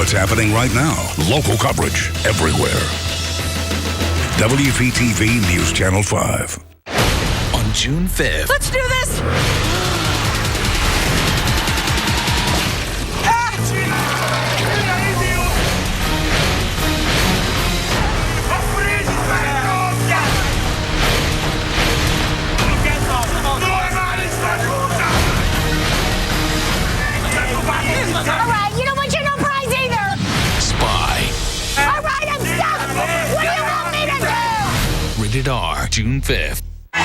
what's happening right now. Local coverage everywhere. WPTV News Channel 5. On June 5th. Let's do this! All right, you don't want your no prize either. Spy. All right, I'm stuck. What do you want me to do? Rated R. June 5th. Well,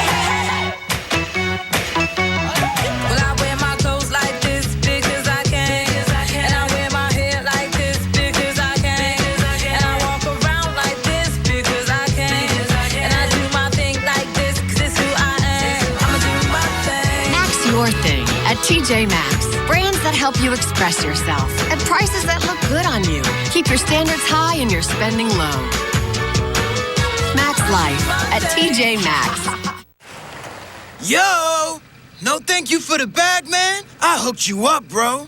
I wear my clothes like this because I can. And I wear my hair like this because I can. And I walk around like this because I can. And I do my thing like this because it's who I am. I'ma do my thing. Max your thing at TJ Maxx. Brands that help you express yourself at prices that look good on you. Keep your standards high and your spending low. Max Life at TJ Maxx. Yo! No thank you for the bag, man. I hooked you up, bro.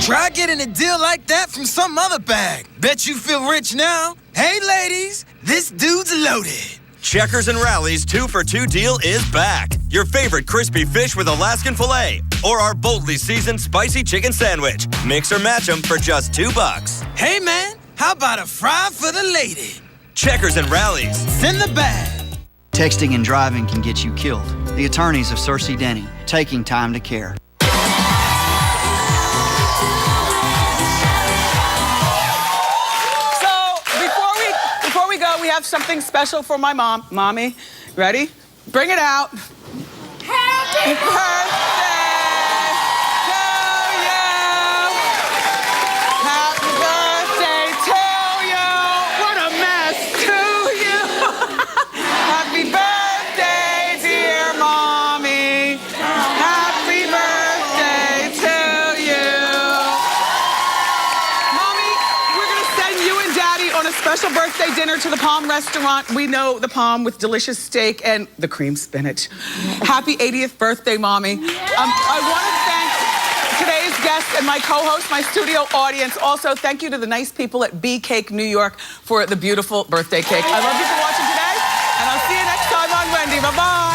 Try getting a deal like that from some other bag. Bet you feel rich now. Hey, ladies, this dude's loaded. Checkers and Rally's 2-for-2 deal is back. Your favorite crispy fish with Alaskan filet or our boldly seasoned spicy chicken sandwich. Mix or match them for just $2. Hey, man, how about a fry for the lady? Checkers and Rally's. Send the bag. Texting and driving can get you killed. The attorneys of Cersei Denny, taking time to care. So, before we go, we have something special for my mom. Mommy, ready? Bring it out. Happy birthday to you. Happy birthday to you. What a mess to you. Happy birthday, dear mommy. Happy birthday to you. Mommy, we're going to send you and Daddy on a special birthday dinner to the Palm restaurant. We know the Palm with delicious steak and the cream spinach. Happy 80th birthday, Mommy. I want to thank today's guests and my co-host, my studio audience. Also, thank you to the nice people at Bee Cake New York for the beautiful birthday cake. I love you for watching today, and I'll see you next time on Wendy. Bye-bye.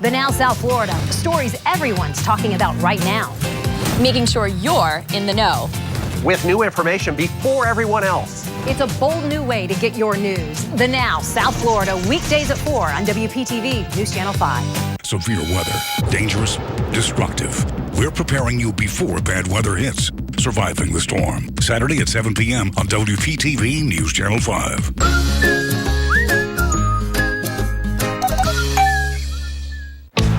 The Now South Florida, stories everyone's talking about right now. Making sure you're in the know. With new information before everyone else. It's a bold new way to get your news. The Now South Florida, weekdays at 4 on WPTV News Channel 5. Severe weather, dangerous, destructive. We're preparing you before bad weather hits. Surviving the storm. Saturday at 7 p.m. on WPTV News Channel 5.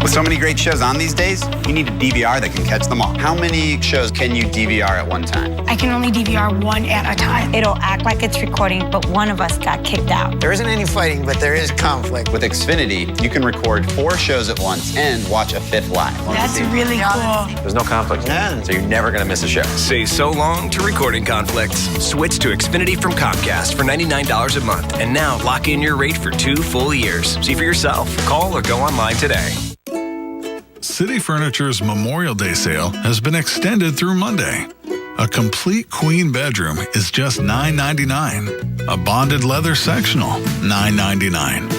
With so many great shows on these days, you need a DVR that can catch them all. How many shows can you DVR at one time? I can only DVR one at a time. It'll act like it's recording, but one of us got kicked out. There isn't any fighting, but there is conflict. With Xfinity, you can record 4 shows at once and watch a 5th live. That's really cool. There's no conflict, so you're never going to miss a show. Say so long to recording conflicts. Switch to Xfinity from Comcast for $99 a month. And now lock in your rate for 2 full years. See for yourself. Call or go online today. City Furniture's Memorial Day sale has been extended through Monday. A complete queen bedroom is just $9.99. A bonded leather sectional, $9.99.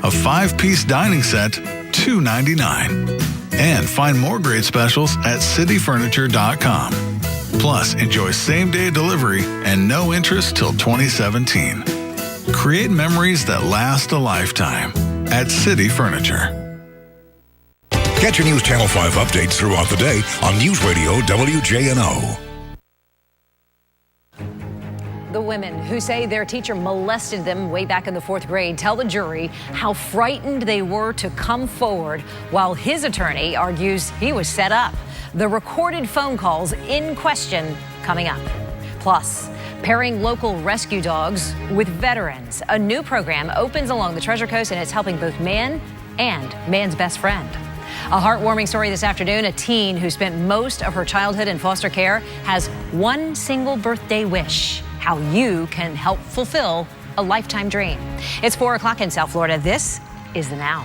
A 5-piece dining set, $2.99. And find more great specials at cityfurniture.com. Plus, enjoy same-day delivery and no interest till 2017. Create memories that last a lifetime at City Furniture. Get your News Channel 5 updates throughout the day on News Radio WJNO. The women who say their teacher molested them way back in the 4th grade tell the jury how frightened they were to come forward, while his attorney argues he was set up. The recorded phone calls in question coming up. Plus, pairing local rescue dogs with veterans. A new program opens along the Treasure Coast, and it's helping both man and man's best friend. A heartwarming story this afternoon. A teen who spent most of her childhood in foster care has one single birthday wish. How you can help fulfill a lifetime dream. It's 4 o'clock in South Florida. This is The Now.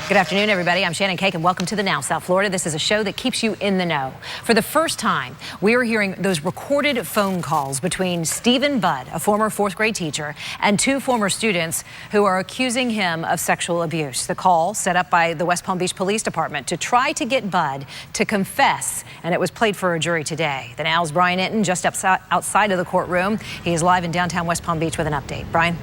Good afternoon, everybody. I'm Shannon Cake, and welcome to The Now, South Florida. This is a show that keeps you in the know. For the first time, we are hearing those recorded phone calls between Stephen Budd, a former 4th grade teacher, and 2 former students who are accusing him of sexual abuse. The call set up by the West Palm Beach Police Department to try to get Budd to confess, and it was played for a jury today. The Now's Brian Enton just outside of the courtroom. He is live in downtown West Palm Beach with an update. Brian?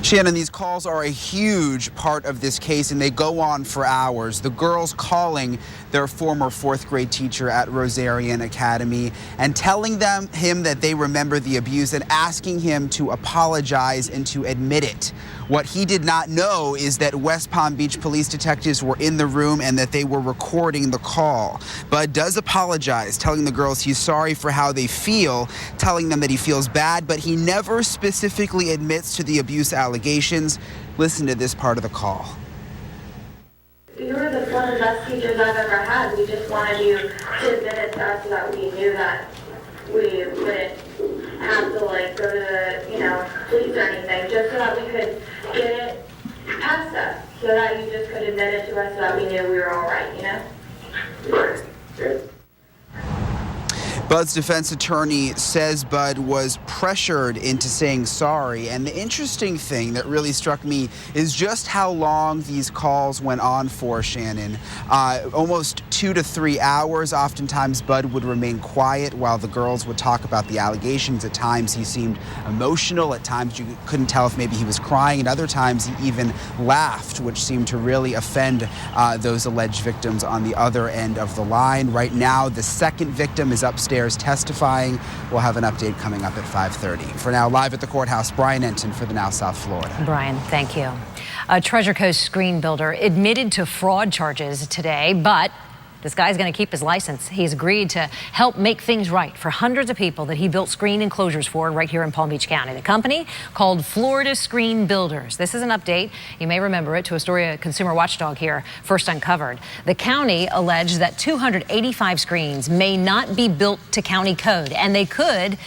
Shannon, these calls are a huge part of this case, and they go on for hours. The girls calling their former 4th grade teacher at Rosarian Academy and telling him that they remember the abuse and asking him to apologize and to admit it. What he did not know is that West Palm Beach police detectives were in the room and that they were recording the call. Bud does apologize, telling the girls he's sorry for how they feel, telling them that he feels bad, but he never specifically admits to the abuse allegations. Listen to this part of the call. You were one of the best teachers I've ever had. We just wanted you to admit it to us so that we knew that we wouldn't have to go to the, police or anything, just so that we could get it past us, so that you just could admit it to us so that we knew we were all right, Right. Bud's defense attorney says Bud was pressured into saying sorry. And the interesting thing that really struck me is just how long these calls went on for, Shannon. Almost 2 to 3 hours. Oftentimes, Bud would remain quiet while the girls would talk about the allegations. At times, he seemed emotional. At times, you couldn't tell if maybe he was crying. And other times, he even laughed, which seemed to really offend those alleged victims on the other end of the line. Right now, the second victim is upstairs testifying. We'll have an update coming up at 5:30. For now, live at the courthouse, Brian Enton for The Now South Florida. Brian, thank you. A Treasure Coast screen builder admitted to fraud charges today, but this guy's going to keep his license. He's agreed to help make things right for hundreds of people that he built screen enclosures for right here in Palm Beach County. The company called Florida Screen Builders. This is an update, you may remember it, to a story a consumer watchdog here first uncovered. The county alleged that 285 screens may not be built to county code, and they could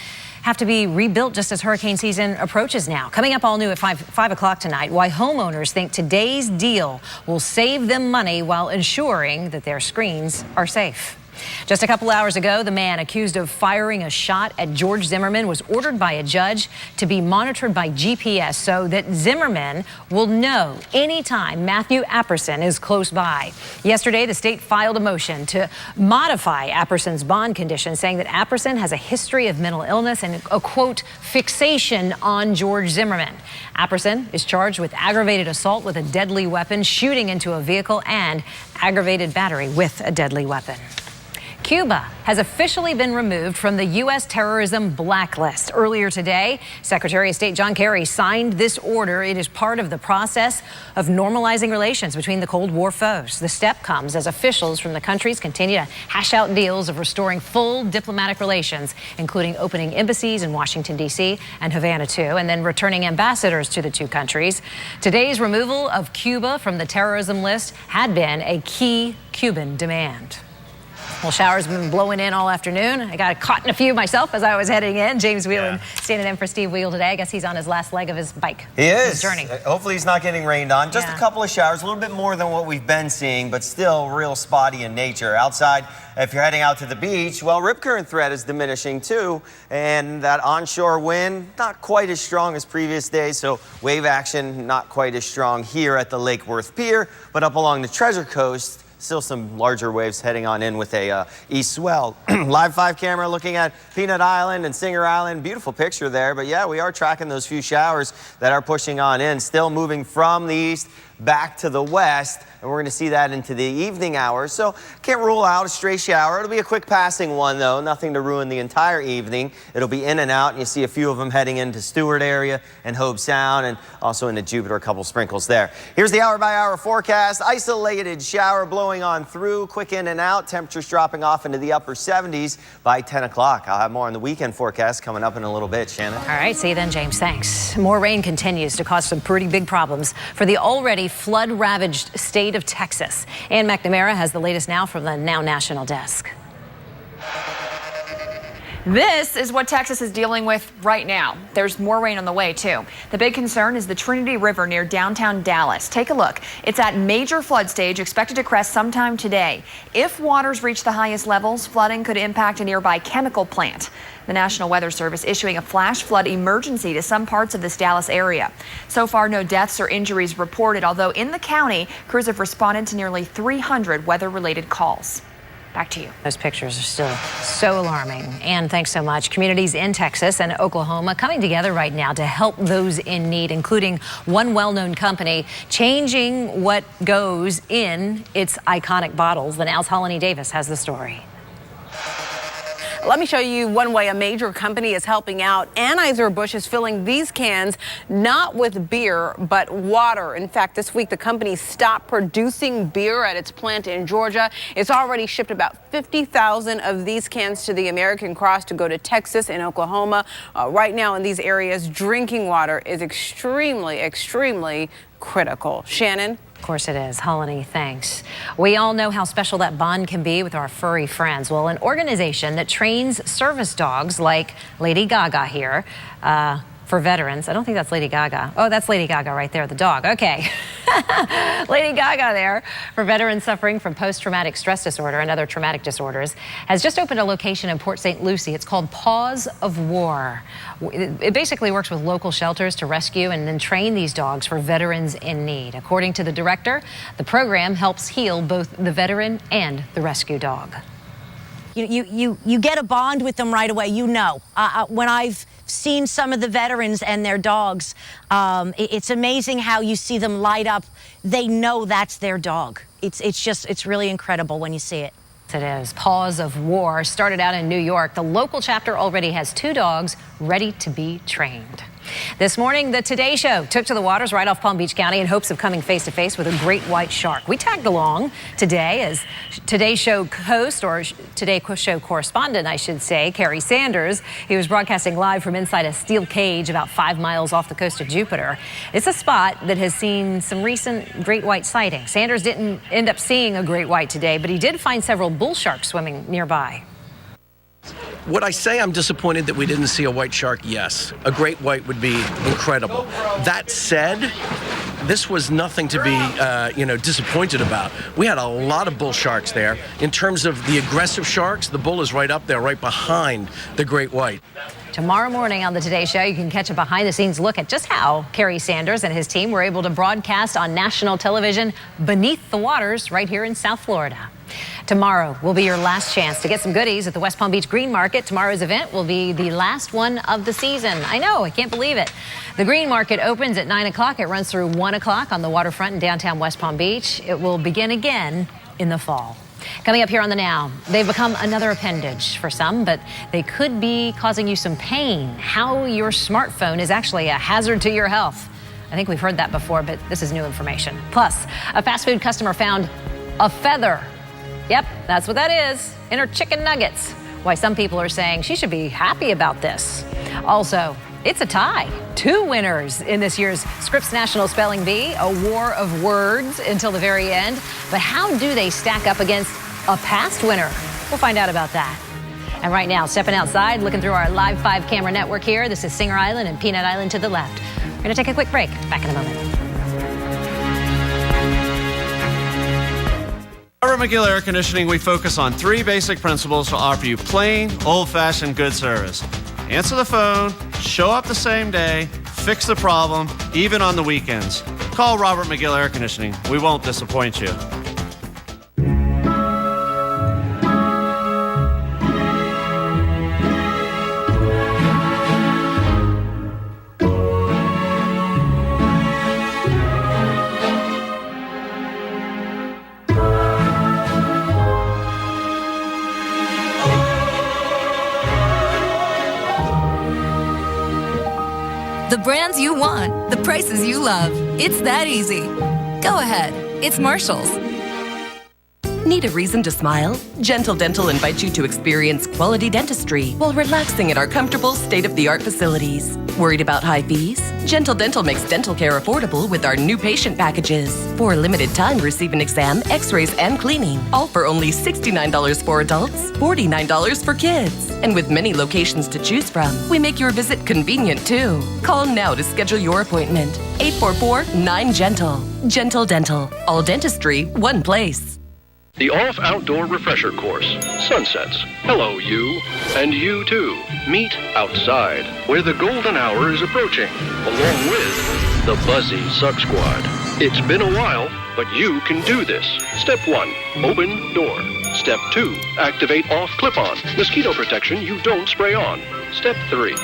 have to be rebuilt just as hurricane season approaches now. Coming up all new at 5 o'clock tonight, why homeowners think today's deal will save them money while ensuring that their screens are safe. Just a couple hours ago, the man accused of firing a shot at George Zimmerman was ordered by a judge to be monitored by GPS so that Zimmerman will know anytime Matthew Apperson is close by. Yesterday, the state filed a motion to modify Apperson's bond condition, saying that Apperson has a history of mental illness and a, quote, fixation on George Zimmerman. Apperson is charged with aggravated assault with a deadly weapon, shooting into a vehicle, and aggravated battery with a deadly weapon. Cuba has officially been removed from the U.S. terrorism blacklist. Earlier today, Secretary of State John Kerry signed this order. It is part of the process of normalizing relations between the Cold War foes. The step comes as officials from the countries continue to hash out deals of restoring full diplomatic relations, including opening embassies in Washington, D.C. and Havana, too, and then returning ambassadors to the two countries. Today's removal of Cuba from the terrorism list had been a key Cuban demand. Well, showers have been blowing in all afternoon. I got caught in a few myself as I was heading in. James Whelan standing in for Steve Wheel today. I guess he's on his last leg of his bike. He is. His journey. Hopefully he's not getting rained on. Just a couple of showers, a little bit more than what we've been seeing, but still real spotty in nature. Outside, if you're heading out to the beach, well, rip current threat is diminishing too. And that onshore wind, not quite as strong as previous days. So wave action, not quite as strong here at the Lake Worth Pier, but up along the Treasure Coast, Still some larger waves heading on in with a east swell. Live 5 camera looking at Peanut Island and Singer Island. Beautiful picture there. But yeah, we are tracking those few showers that are pushing on in. Still moving from the east back to the west, and we're going to see that into the evening hours. So can't rule out a stray shower. It'll be a quick passing one, though. Nothing to ruin the entire evening. It'll be in and out, and you see a few of them heading into Stewart area and Hobe Sound, and also into Jupiter, a couple sprinkles there. Here's the hour-by-hour forecast. Isolated shower blowing on through, quick in and out. Temperatures dropping off into the upper 70s by 10 o'clock. I'll have more on the weekend forecast coming up in a little bit, Shannon. All right, see you then, James. Thanks. More rain continues to cause some pretty big problems for the already flood-ravaged state of Texas. Ann McNamara has the latest now from the Now National Desk. This is what Texas is dealing with right now. There's more rain on the way, too. The big concern is the Trinity River near downtown Dallas. Take a look. It's at major flood stage, expected to crest sometime today. If waters reach the highest levels, flooding could impact a nearby chemical plant. The National Weather Service issuing a flash flood emergency to some parts of this Dallas area. So far, no deaths or injuries reported, although in the county, crews have responded to nearly 300 weather-related calls. Back to you. Those pictures are still so alarming. And thanks so much. Communities in Texas and Oklahoma coming together right now to help those in need, including one well-known company changing what goes in its iconic bottles. The Now's Holly Davis has the story. Let me show you one way a major company is helping out. Anheuser-Busch is filling these cans not with beer, but water. In fact, this week the company stopped producing beer at its plant in Georgia. It's already shipped about 50,000 of these cans to the American Cross to go to Texas and Oklahoma. Right now in these areas, drinking water is extremely critical. Shannon? Of course it is. Holly, thanks. We all know how special that bond can be with our furry friends. Well, an organization that trains service dogs like Lady Gaga here for veterans. I don't think that's Lady Gaga. Oh, that's Lady Gaga right there, the dog. Okay. Lady Gaga there for veterans suffering from post-traumatic stress disorder and other traumatic disorders has just opened a location in Port St. Lucie. It's called Paws of War. It basically works with local shelters to rescue and then train these dogs for veterans in need. According to the director, the program helps heal both the veteran and the rescue dog. You get a bond with them right away, you know. When I've seen some of the veterans and their dogs, it's amazing how you see them light up. They know that's their dog. It's really incredible when you see it. It is. Paws of War started out in New York. The local chapter already has 2 dogs ready to be trained. This morning, the Today Show took to the waters right off Palm Beach County in hopes of coming face to face with a great white shark. We tagged along today as Today Show host, or Today Show correspondent, I should say, Kerry Sanders. He was broadcasting live from inside a steel cage about 5 miles off the coast of Jupiter. It's a spot that has seen some recent great white sightings. Sanders didn't end up seeing a great white today, but he did find several bull sharks swimming nearby. Would I say I'm disappointed that we didn't see a white shark? Yes. A great white would be incredible. That said, this was nothing to be, disappointed about. We had a lot of bull sharks there. In terms of the aggressive sharks, the bull is right up there, right behind the great white. Tomorrow morning on the Today Show, you can catch a behind-the-scenes look at just how Kerry Sanders and his team were able to broadcast on national television beneath the waters right here in South Florida. Tomorrow will be your last chance to get some goodies at the West Palm Beach Green Market. Tomorrow's event will be the last one of the season. I know, I can't believe it. The Green Market opens at 9 o'clock. It runs through 1 o'clock on the waterfront in downtown West Palm Beach. It will begin again in the fall. Coming up here on the Now, they've become another appendage for some, but they could be causing you some pain. How your smartphone is actually a hazard to your health. I think we've heard that before, but this is new information. Plus, a fast food customer found a feather. Yep, that's what that is, in her chicken nuggets. Why some people are saying she should be happy about this. Also, it's a tie. 2 winners in this year's Scripps National Spelling Bee, a war of words until the very end. But how do they stack up against a past winner? We'll find out about that. And right now, stepping outside, looking through our Live 5 camera network here. This is Singer Island and Peanut Island to the left. We're going to take a quick break. Back in a moment. At Robert McGill Air Conditioning, we focus on 3 basic principles to offer you plain, old-fashioned good service. Answer the phone, show up the same day, fix the problem, even on the weekends. Call Robert McGill Air Conditioning. We won't disappoint you. The brands you want, the prices you love. It's that easy. Go ahead. It's Marshall's. Need a reason to smile? Gentle Dental invites you to experience quality dentistry while relaxing at our comfortable, state-of-the-art facilities. Worried about high fees? Gentle Dental makes dental care affordable with our new patient packages. For a limited time, receive an exam, x-rays, and cleaning. All for only $69 for adults, $49 for kids. And with many locations to choose from, we make your visit convenient too. Call now to schedule your appointment. 844-9GENTLE. Gentle Dental. All dentistry, one place. The Off Outdoor Refresher Course, Sunsets. Hello, you. And you, too. Meet outside, where the golden hour is approaching, along with the Buzzy Suck Squad. It's been a while, but you can do this. Step 1, open door. Step 2, activate off clip-on, mosquito protection you don't spray on. Step 3,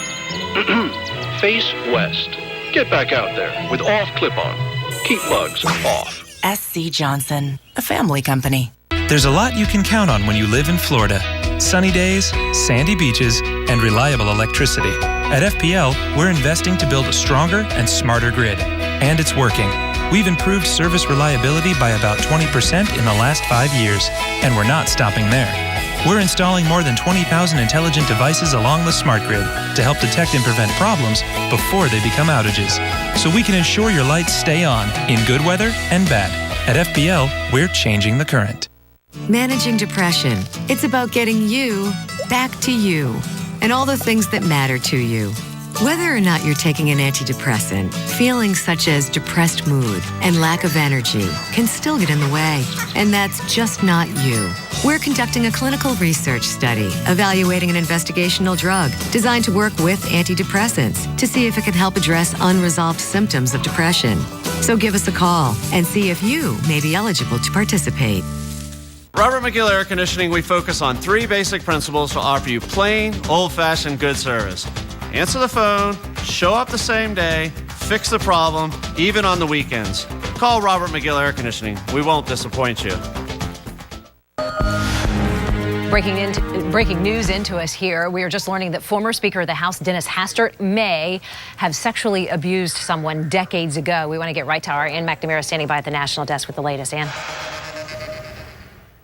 face west. Get back out there with off clip-on. Keep bugs off. SC Johnson, a family company. There's a lot you can count on when you live in Florida. Sunny days, sandy beaches, and reliable electricity. At FPL, we're investing to build a stronger and smarter grid. And it's working. We've improved service reliability by about 20% in the last 5 years, and we're not stopping there. We're installing more than 20,000 intelligent devices along the smart grid to help detect and prevent problems before they become outages, so we can ensure your lights stay on in good weather and bad. At FPL, we're changing the current. Managing depression. It's about getting you back to you and all the things that matter to you. Whether or not you're taking an antidepressant, feelings such as depressed mood and lack of energy can still get in the way, and that's just not you. We're conducting a clinical research study evaluating an investigational drug designed to work with antidepressants to see if it can help address unresolved symptoms of depression. So give us a call and see if you may be eligible to participate. Robert McGill Air Conditioning, we focus on 3 basic principles to offer you plain, old-fashioned good service. Answer the phone, show up the same day, fix the problem, even on the weekends. Call Robert McGill Air Conditioning. We won't disappoint you. Breaking news into us here. We are just learning that former Speaker of the House Dennis Hastert may have sexually abused someone decades ago. We want to get right to our Ann McNamara standing by at the National Desk with the latest. Ann.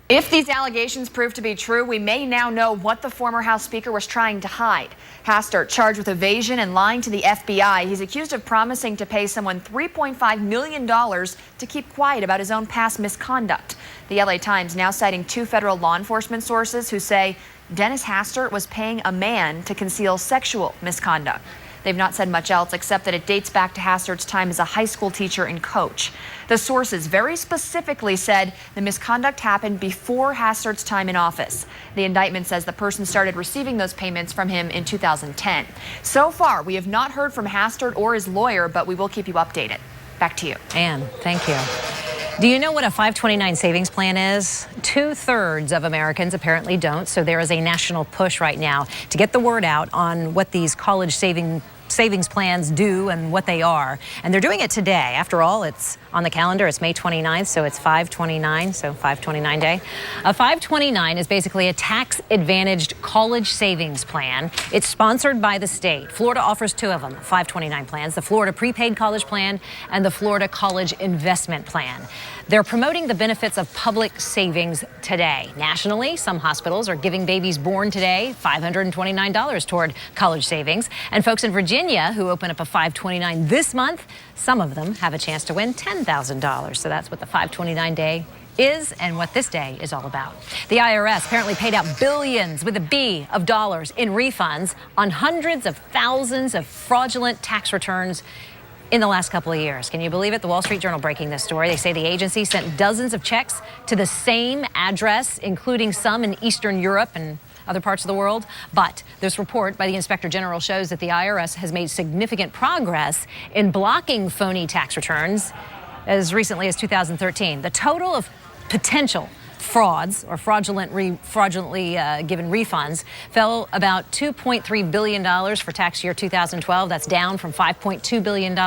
If these allegations prove to be true, we may now know what the former House Speaker was trying to hide. Hastert charged with evasion and lying to the FBI. He's accused of promising to pay someone $3.5 million to keep quiet about his own past misconduct. The LA Times now citing 2 federal law enforcement sources who say Dennis Hastert was paying a man to conceal sexual misconduct. They've not said much else except that it dates back to Hastert's time as a high school teacher and coach. The sources very specifically said the misconduct happened before Hastert's time in office. The indictment says the person started receiving those payments from him in 2010. So far, we have not heard from Hastert or his lawyer, but we will keep you updated. Back to you. Ann, thank you. Do you know what a 529 savings plan is? 2/3 of Americans apparently don't, so there is a national push right now to get the word out on what these college savings plans do and what they are. And they're doing it today. After all, it's on the calendar. It's May 29th, so it's 529, so 529 day. A 529 is basically a tax-advantaged college savings plan. It's sponsored by the state. Florida offers 2 of them, 529 plans, the Florida Prepaid College Plan and the Florida College Investment Plan. They're promoting the benefits of public savings today. Nationally, some hospitals are giving babies born today $529 toward college savings. And folks in Virginia who open up a 529 this month, some of them have a chance to win $10,000. So that's what the 529 day is and what this day is all about. The IRS apparently paid out billions with a B of dollars in refunds on hundreds of thousands of fraudulent tax returns in the last couple of years. Can you believe it? The Wall Street Journal breaking this story. They say the agency sent dozens of checks to the same address, including some in Eastern Europe and other parts of the world. But this report by the Inspector General shows that the IRS has made significant progress in blocking phony tax returns as recently as 2013. The total of potential frauds or fraudulently given refunds fell about $2.3 billion for tax year 2012. That's down from $5.2 billion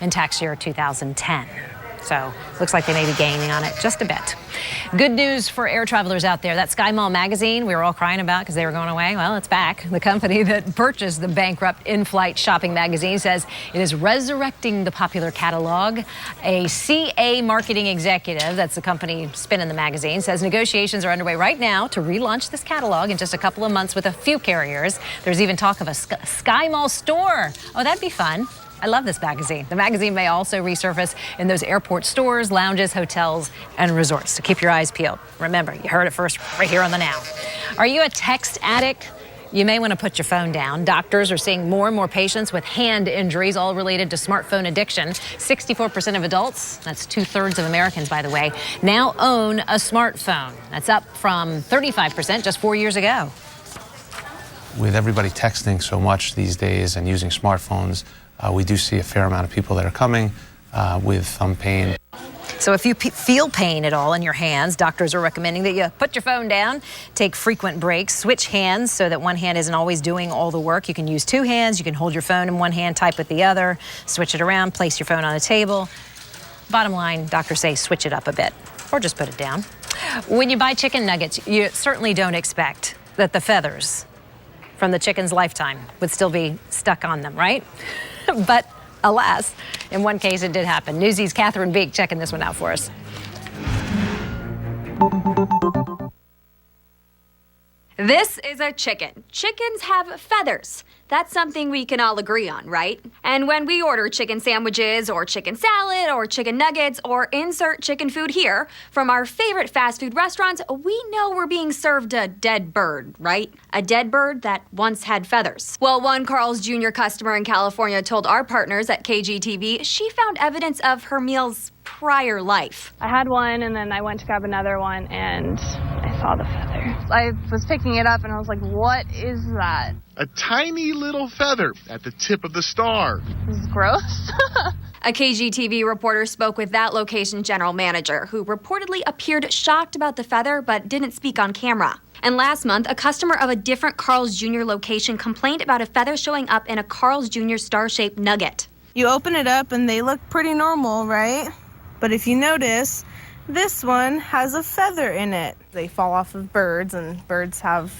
in tax year 2010. So looks like they may be gaining on it just a bit. Good news for air travelers out there. That Sky Mall magazine we were all crying about because they were going away. Well, it's back. The company that purchased the bankrupt in-flight shopping magazine says it is resurrecting the popular catalog. A CA marketing executive, that's the company spinning the magazine, says negotiations are underway right now to relaunch this catalog in just a couple of months with a few carriers. There's even talk of a Sky Mall store. Oh, that'd be fun. I love this magazine. The magazine may also resurface in those airport stores, lounges, hotels, and resorts. So keep your eyes peeled. Remember, you heard it first right here on The Now. Are you a text addict? You may want to put your phone down. Doctors are seeing more and more patients with hand injuries, all related to smartphone addiction. 64% of adults, that's 2/3 of Americans, by the way, now own a smartphone. That's up from 35% just 4 years ago. With everybody texting so much these days and using smartphones, we do see a fair amount of people that are coming with thumb pain. So if you feel pain at all in your hands, doctors are recommending that you put your phone down, take frequent breaks, switch hands so that one hand isn't always doing all the work. You can use two hands. You can hold your phone in one hand, type with the other, switch it around, place your phone on a table. Bottom line, doctors say switch it up a bit or just put it down. When you buy chicken nuggets, you certainly don't expect that the feathers from the chicken's lifetime would still be stuck on them, right? But alas, in one case it did happen. Newsy's Catherine Beek checking this one out for us. This is a chicken. Chickens have feathers. That's something we can all agree on, right? And when we order chicken sandwiches or chicken salad or chicken nuggets or insert chicken food here from our favorite fast food restaurants, we know we're being served a dead bird, right? A dead bird that once had feathers. Well, one Carl's Jr. customer in California told our partners at KGTV she found evidence of her meal's prior life. I had one and then I went to grab another one and I saw the feather. I was picking it up and I was like, what is that? A tiny little feather at the tip of the star. This is gross. A KGTV reporter spoke with that location's general manager, who reportedly appeared shocked about the feather but didn't speak on camera. And last month, a customer of a different Carl's Jr. location complained about a feather showing up in a Carl's Jr. star-shaped nugget. You open it up and they look pretty normal, right? But if you notice, this one has a feather in it. They fall off of birds, and birds have,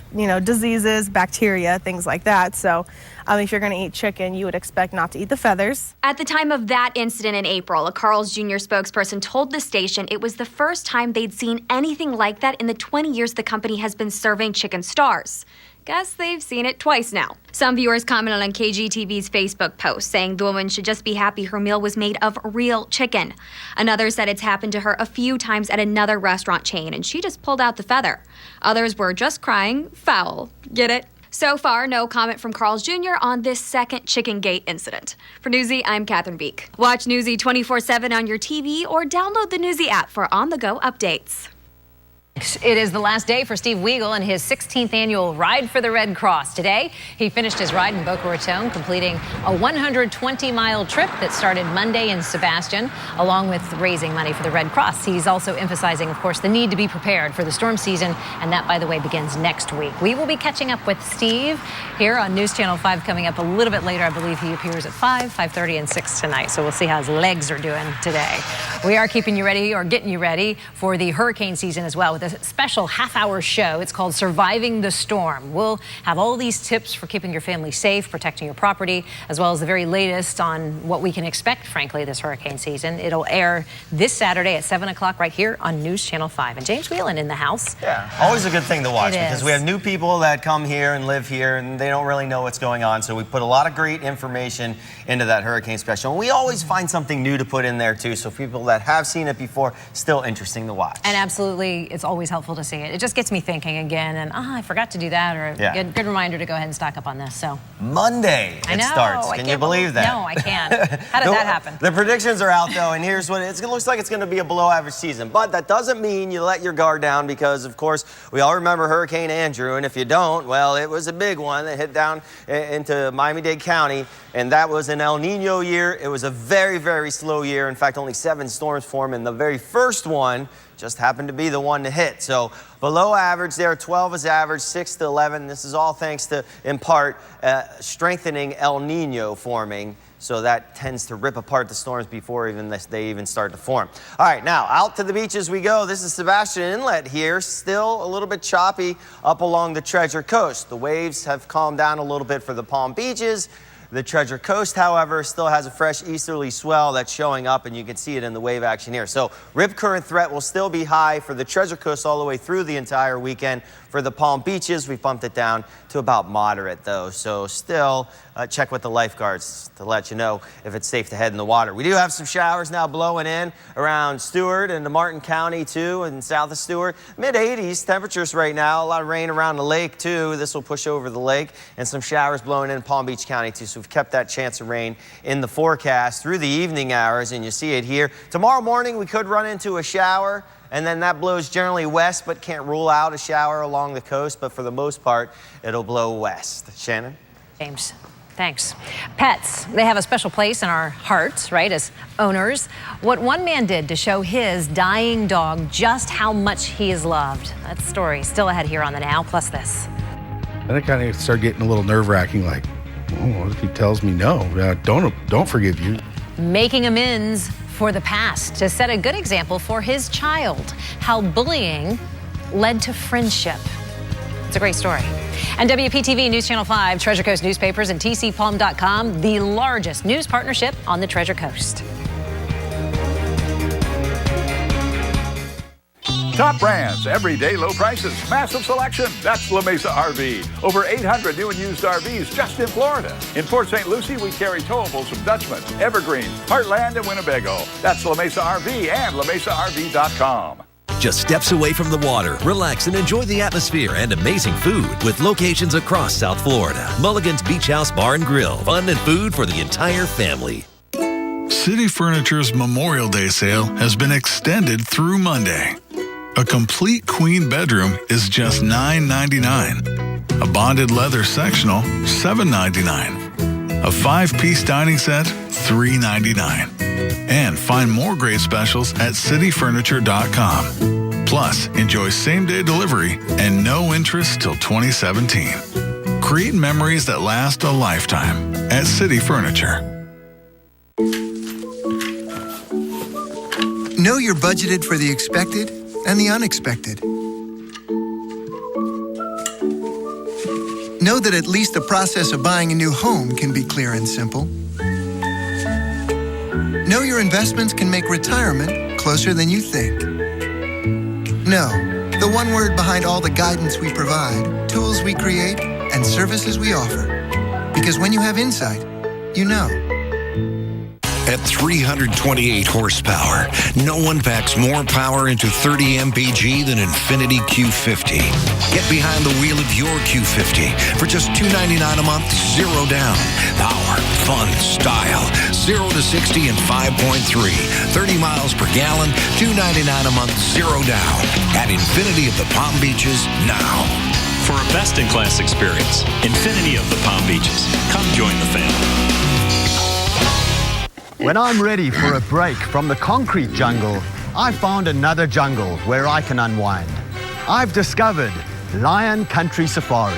diseases, bacteria, things like that. So if you're going to eat chicken, you would expect not to eat the feathers. At the time of that incident in April, a Carl's Jr. spokesperson told the station it was the first time they'd seen anything like that in the 20 years the company has been serving chicken stars. Guess they've seen it twice now. Some viewers commented on KGTV's Facebook post saying the woman should just be happy her meal was made of real chicken. Another said it's happened to her a few times at another restaurant chain and she just pulled out the feather. Others were just crying foul. Get it? So far, no comment from Carl's Jr. on this second Chicken Gate incident. For Newsy, I'm Catherine Beek. Watch Newsy 24/7 on your TV or download the Newsy app for on-the-go updates. It is the last day for Steve Weigel and his 16th annual Ride for the Red Cross. Today, he finished his ride in Boca Raton, completing a 120-mile trip that started Monday in Sebastian, along with raising money for the Red Cross. He's also emphasizing, of course, the need to be prepared for the storm season, and that, by the way, begins next week. We will be catching up with Steve here on News Channel 5 coming up a little bit later. I believe he appears at 5, 5:30, and 6 tonight, so we'll see how his legs are doing today. We are keeping you ready, or getting you ready, for the hurricane season as well, with a special half-hour show. It's called Surviving the Storm. We'll have all these tips for keeping your family safe, protecting your property, as well as the very latest on what we can expect, frankly, this hurricane season. It'll air this Saturday at 7 o'clock right here on News Channel 5. And James Whelan in the house. Yeah, always a good thing to watch It because is. we have new people that come here and live here and they don't really know what's going on. So we put a lot of great information into that hurricane special. And we always find something new to put in there too. So people that have seen it before, still interesting to watch. And absolutely, it's always helpful to see it. It just gets me thinking again, and I forgot to do that, or Yeah. good reminder to go ahead and stock up on this. So Monday I it know, starts. I Can can't you believe that? No, I can't. How did that happen? The predictions are out though, and here's what it looks like. It's going to be a below average season, but that doesn't mean you let your guard down because, of course, we all remember Hurricane Andrew, and if you don't, well, it was a big one that hit down into Miami-Dade County, and that was an El Nino year. It was a very, very slow year. In fact, only 7 storms formed, and the very first one just happened to be the one to hit. So below average there, 12 is average, 6 to 11. This is all thanks to, in part, strengthening El Nino forming. So that tends to rip apart the storms before they even start to form. All right, now out to the beaches we go. This is Sebastian Inlet here, still a little bit choppy up along the Treasure Coast. The waves have calmed down a little bit for the Palm Beaches. The Treasure Coast, however, still has a fresh easterly swell that's showing up, and you can see it in the wave action here. So rip current threat will still be high for the Treasure Coast all the way through the entire weekend. For the Palm Beaches, we bumped it down to about moderate, though. So still check with the lifeguards to let you know if it's safe to head in the water. We do have some showers now blowing in around Stewart and Martin County, too, and south of Stewart. Mid-80s temperatures right now. A lot of rain around the lake, too. This will push over the lake. And some showers blowing in Palm Beach County, too. So we've kept that chance of rain in the forecast through the evening hours, and you see it here. Tomorrow morning, we could run into a shower. And then that blows generally west, but can't rule out a shower along the coast. But for the most part, it'll blow west. Shannon? James, thanks. Pets, they have a special place in our hearts, right, as owners. What one man did to show his dying dog just how much he is loved. That story still ahead here on The Now, plus this. Then it kind of started getting a little nerve-wracking, like, oh, what if he tells me no? Don't forgive you. Making amends for the past to set a good example for his child. How bullying led to friendship. It's a great story. And WPTV News Channel 5, Treasure Coast Newspapers, and TCPalm.com, the largest news partnership on the Treasure Coast. Top brands, everyday low prices, massive selection. That's La Mesa RV. Over 800 new and used RVs just in Florida. In Port St. Lucie, we carry towables from Dutchman, Evergreen, Heartland, and Winnebago. That's La Mesa RV and LaMesaRV.com. Just steps away from the water, relax and enjoy the atmosphere and amazing food with locations across South Florida. Mulligan's Beach House Bar and Grill. Fun and food for the entire family. City Furniture's Memorial Day sale has been extended through Monday. A complete queen bedroom is just $9.99. A bonded leather sectional, $7.99. A 5-piece dining set, $3.99. And find more great specials at cityfurniture.com. Plus, enjoy same-day delivery and no interest till 2017. Create memories that last a lifetime at City Furniture. Know you're budgeted for the expected and the unexpected. Know that at least the process of buying a new home can be clear and simple. Know your investments can make retirement closer than you think. Know the one word behind all the guidance we provide, tools we create, and services we offer. Because when you have insight, you know. At 328 horsepower, no one packs more power into 30 mpg than Infiniti Q50. Get behind the wheel of your Q50 for just $299 a month, zero down. Power, fun, style, 0 to 60 in 5.3. 30 miles per gallon, $299 a month, zero down. At Infiniti of the Palm Beaches now. For a best-in-class experience, Infiniti of the Palm Beaches. Come join the family. When I'm ready for a break from the concrete jungle, I found another jungle where I can unwind. I've discovered Lion Country Safari.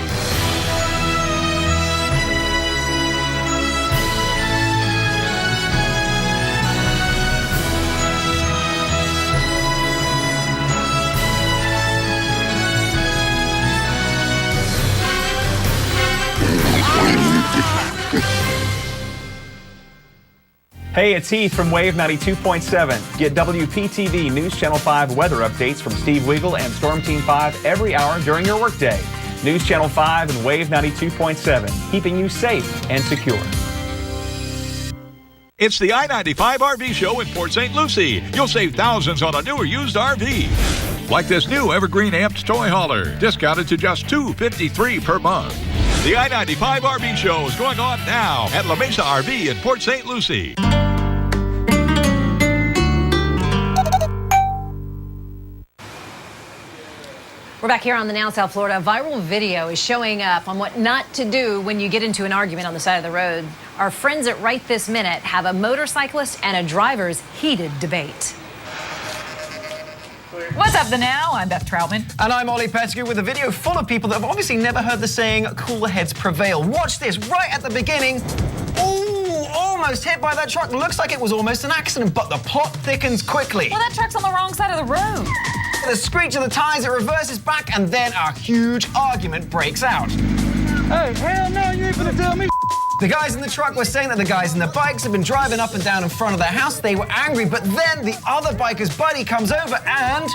Hey, it's Heath from Wave 92.7. Get WPTV News Channel 5 weather updates from Steve Wiegel and Storm Team 5 every hour during your workday. News Channel 5 and Wave 92.7, keeping you safe and secure. It's the I-95 RV Show in Port St. Lucie. You'll save thousands on a new or used RV. Like this new Evergreen Amped toy hauler, discounted to just $253 per month. The I-95 RV Show is going on now at La Mesa RV in Port St. Lucie. We're back here on The Now South Florida. A viral video is showing up on what not to do when you get into an argument on the side of the road. Our friends at Right This Minute have a motorcyclist and a driver's heated debate. What's up, The Now? I'm Beth Troutman. And I'm Ollie Pettigrew with a video full of people that have obviously never heard the saying, cooler heads prevail. Watch this right at the beginning. Ooh, almost hit by that truck. Looks like it was almost an accident, but the plot thickens quickly. Well, that truck's on the wrong side of the road. The screech of the tires, it reverses back, and then a huge argument breaks out. Hey, hell no, you ain't gonna tell me. The guys in the truck were saying that the guys in the bikes had been driving up and down in front of their house. They were angry, but then the other biker's buddy comes over and...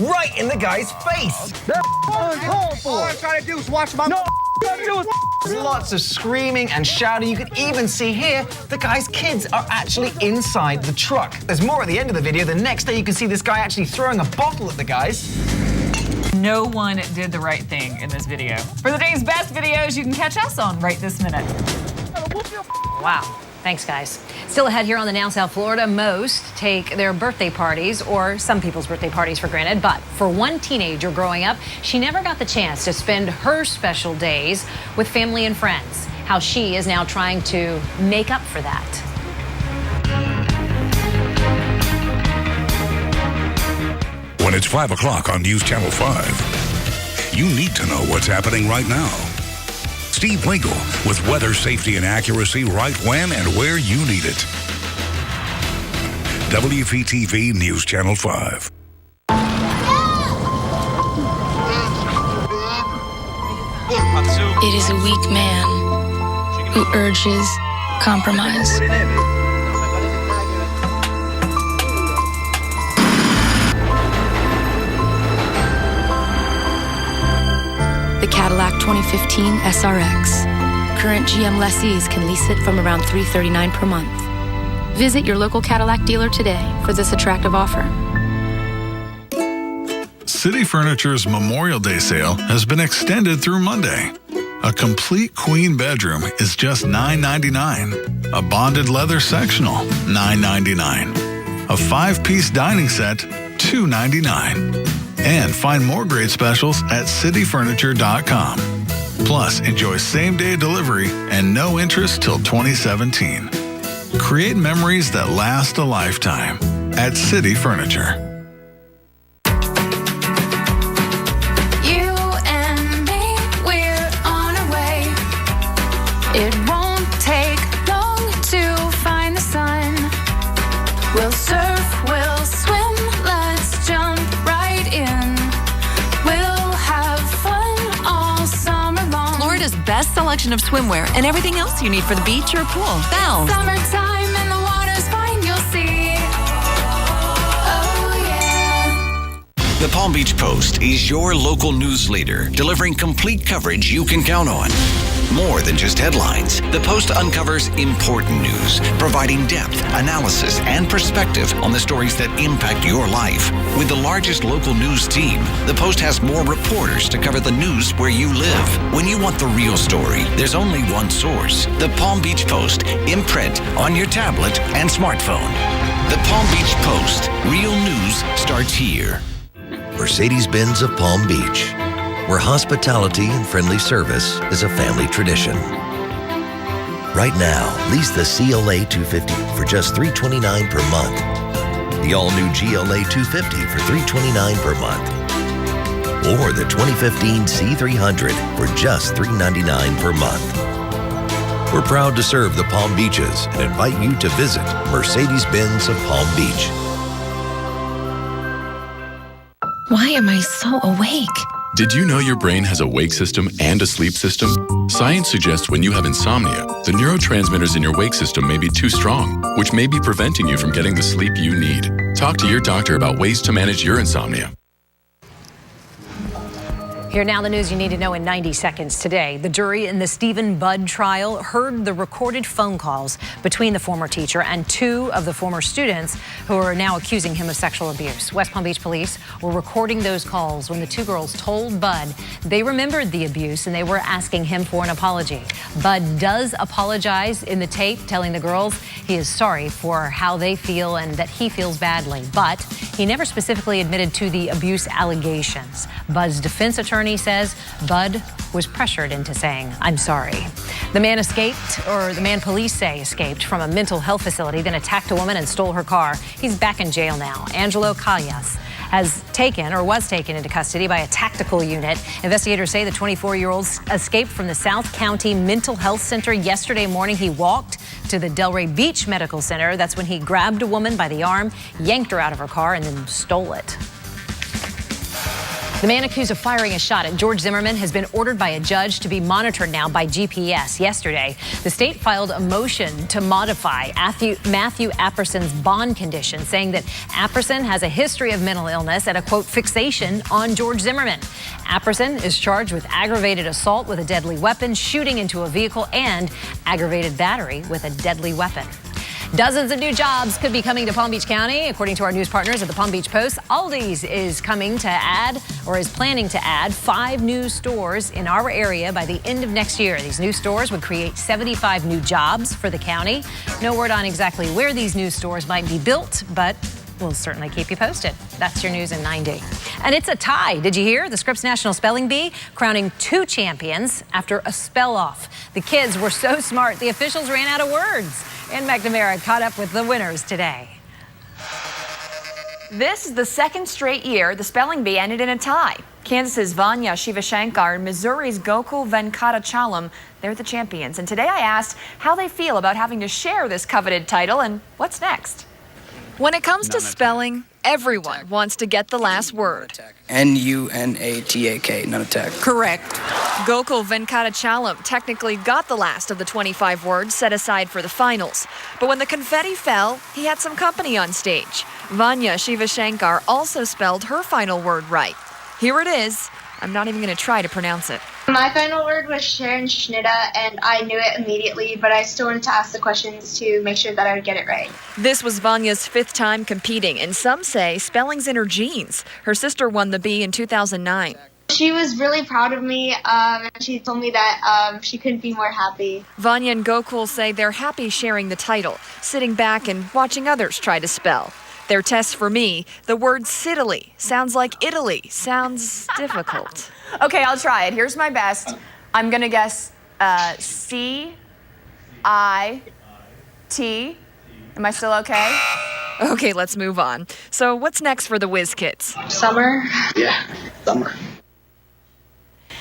right in the guy's face. All I'm trying to do is watch my... Lots of screaming and shouting. You could even see here the guy's kids are actually inside the truck. There's more at the end of the video. The next day you can see this guy actually throwing a bottle at the guys. No one did the right thing in this video. For the day's best videos, you can catch us on Right This Minute. Wow. Thanks, guys. Still ahead here on the Now South Florida, most take their birthday parties, or some people's birthday parties, for granted. But for one teenager growing up, she never got the chance to spend her special days with family and friends. How she is now trying to make up for that. When it's 5 o'clock on News Channel 5, you need to know what's happening right now. Steve Winkle with weather, safety, and accuracy right when and where you need it. WPTV News Channel 5. It is a weak man who urges compromise. The Cadillac 2015 SRX. Current GM lessees can lease it from around $339 per month. Visit your local Cadillac dealer today for this attractive offer. City Furniture's Memorial Day sale has been extended through Monday. A complete queen bedroom is just $9.99. A bonded leather sectional, $9.99. A 5-piece dining set, $2.99. And find more great specials at cityfurniture.com. Plus, enjoy same-day delivery and no interest till 2017. Create memories that last a lifetime at City Furniture. You and me, we're on our way. It won't take long to find the sun. We'll surf, we'll swim, let's jump right in. We'll have fun all summer long. Florida's best selection of swimwear and everything else you need for the beach or pool. Bell. Summertime and the water's fine, you'll see. Oh, yeah. The Palm Beach Post is your local news leader, delivering complete coverage you can count on. More than just headlines, the Post uncovers important news, providing depth, analysis, and perspective on the stories that impact your life. With the largest local news team, the Post has more reporters to cover the news where you live. When you want the real story, there's only one source. The Palm Beach Post, in print, on your tablet and smartphone. The Palm Beach Post. Real news starts here. Mercedes-Benz of Palm Beach, where hospitality and friendly service is a family tradition. Right now, lease the CLA 250 for just $329 per month. The all-new GLA 250 for $329 per month. Or the 2015 C300 for just $399 per month. We're proud to serve the Palm Beaches and invite you to visit Mercedes-Benz of Palm Beach. Why am I so awake? Did you know your brain has a wake system and a sleep system? Science suggests when you have insomnia, the neurotransmitters in your wake system may be too strong, which may be preventing you from getting the sleep you need. Talk to your doctor about ways to manage your insomnia. Here now, the news you need to know in 90 seconds today. The jury in the Stephen Budd trial heard the recorded phone calls between the former teacher and two of the former students who are now accusing him of sexual abuse. West Palm Beach police were recording those calls when the two girls told Budd they remembered the abuse and they were asking him for an apology. Budd does apologize in the tape, telling the girls he is sorry for how they feel and that he feels badly. But he never specifically admitted to the abuse allegations. Budd's defense attorney attorney says Bud was pressured into saying, "I'm sorry." The man police say escaped from a mental health facility, then attacked a woman and stole her car. He's back in jail now. Angelo Callas was taken into custody by a tactical unit. Investigators say the 24-year-old escaped from the South County Mental Health Center yesterday morning. He walked to the Delray Beach Medical Center. That's when he grabbed a woman by the arm, yanked her out of her car, and then stole it. The man accused of firing a shot at George Zimmerman has been ordered by a judge to be monitored now by GPS. Yesterday, the state filed a motion to modify Matthew Apperson's bond condition, saying that Apperson has a history of mental illness and a, quote, fixation on George Zimmerman. Apperson is charged with aggravated assault with a deadly weapon, shooting into a vehicle, and aggravated battery with a deadly weapon. Dozens of new jobs could be coming to Palm Beach County, according to our news partners at the Palm Beach Post. Aldi's is planning to add 5 new stores in our area by the end of next year. These new stores would create 75 new jobs for the county. No word on exactly where these new stores might be built, but we'll certainly keep you posted. That's your news in 90. And it's a tie. Did you hear? The Scripps National Spelling Bee crowning 2 champions after a spell off. The kids were so smart, the officials ran out of words. Ann McNamara caught up with the winners today. This is the second straight year the spelling bee ended in a tie. Kansas's Vanya Shivashankar and Missouri's Gokul Venkatachalam, they're the champions. And today I asked how they feel about having to share this coveted title and what's next. When it comes to spelling, everyone wants to get the last word. N-U-N-A-T-A-K, not attack. Correct. Gokul Venkatachalam technically got the last of the 25 words set aside for the finals. But when the confetti fell, he had some company on stage. Vanya Shivashankar also spelled her final word right. Here it is. I'm not even going to try to pronounce it. My final word was Sharon Schnida, and I knew it immediately, but I still wanted to ask the questions to make sure that I would get it right. This was Vanya's 5th time competing, and some say spelling's in her genes. Her sister won the bee in 2009. She was really proud of me, and she told me that she couldn't be more happy. Vanya and Gokul say they're happy sharing the title, sitting back and watching others try to spell. Their test for me, the word Sidily sounds like Italy. Sounds difficult. Okay, I'll try it. Here's my best. I'm going to guess C-I-T. Am I still okay? Okay, let's move on. So what's next for the Whiz Kids? Summer. Yeah, summer.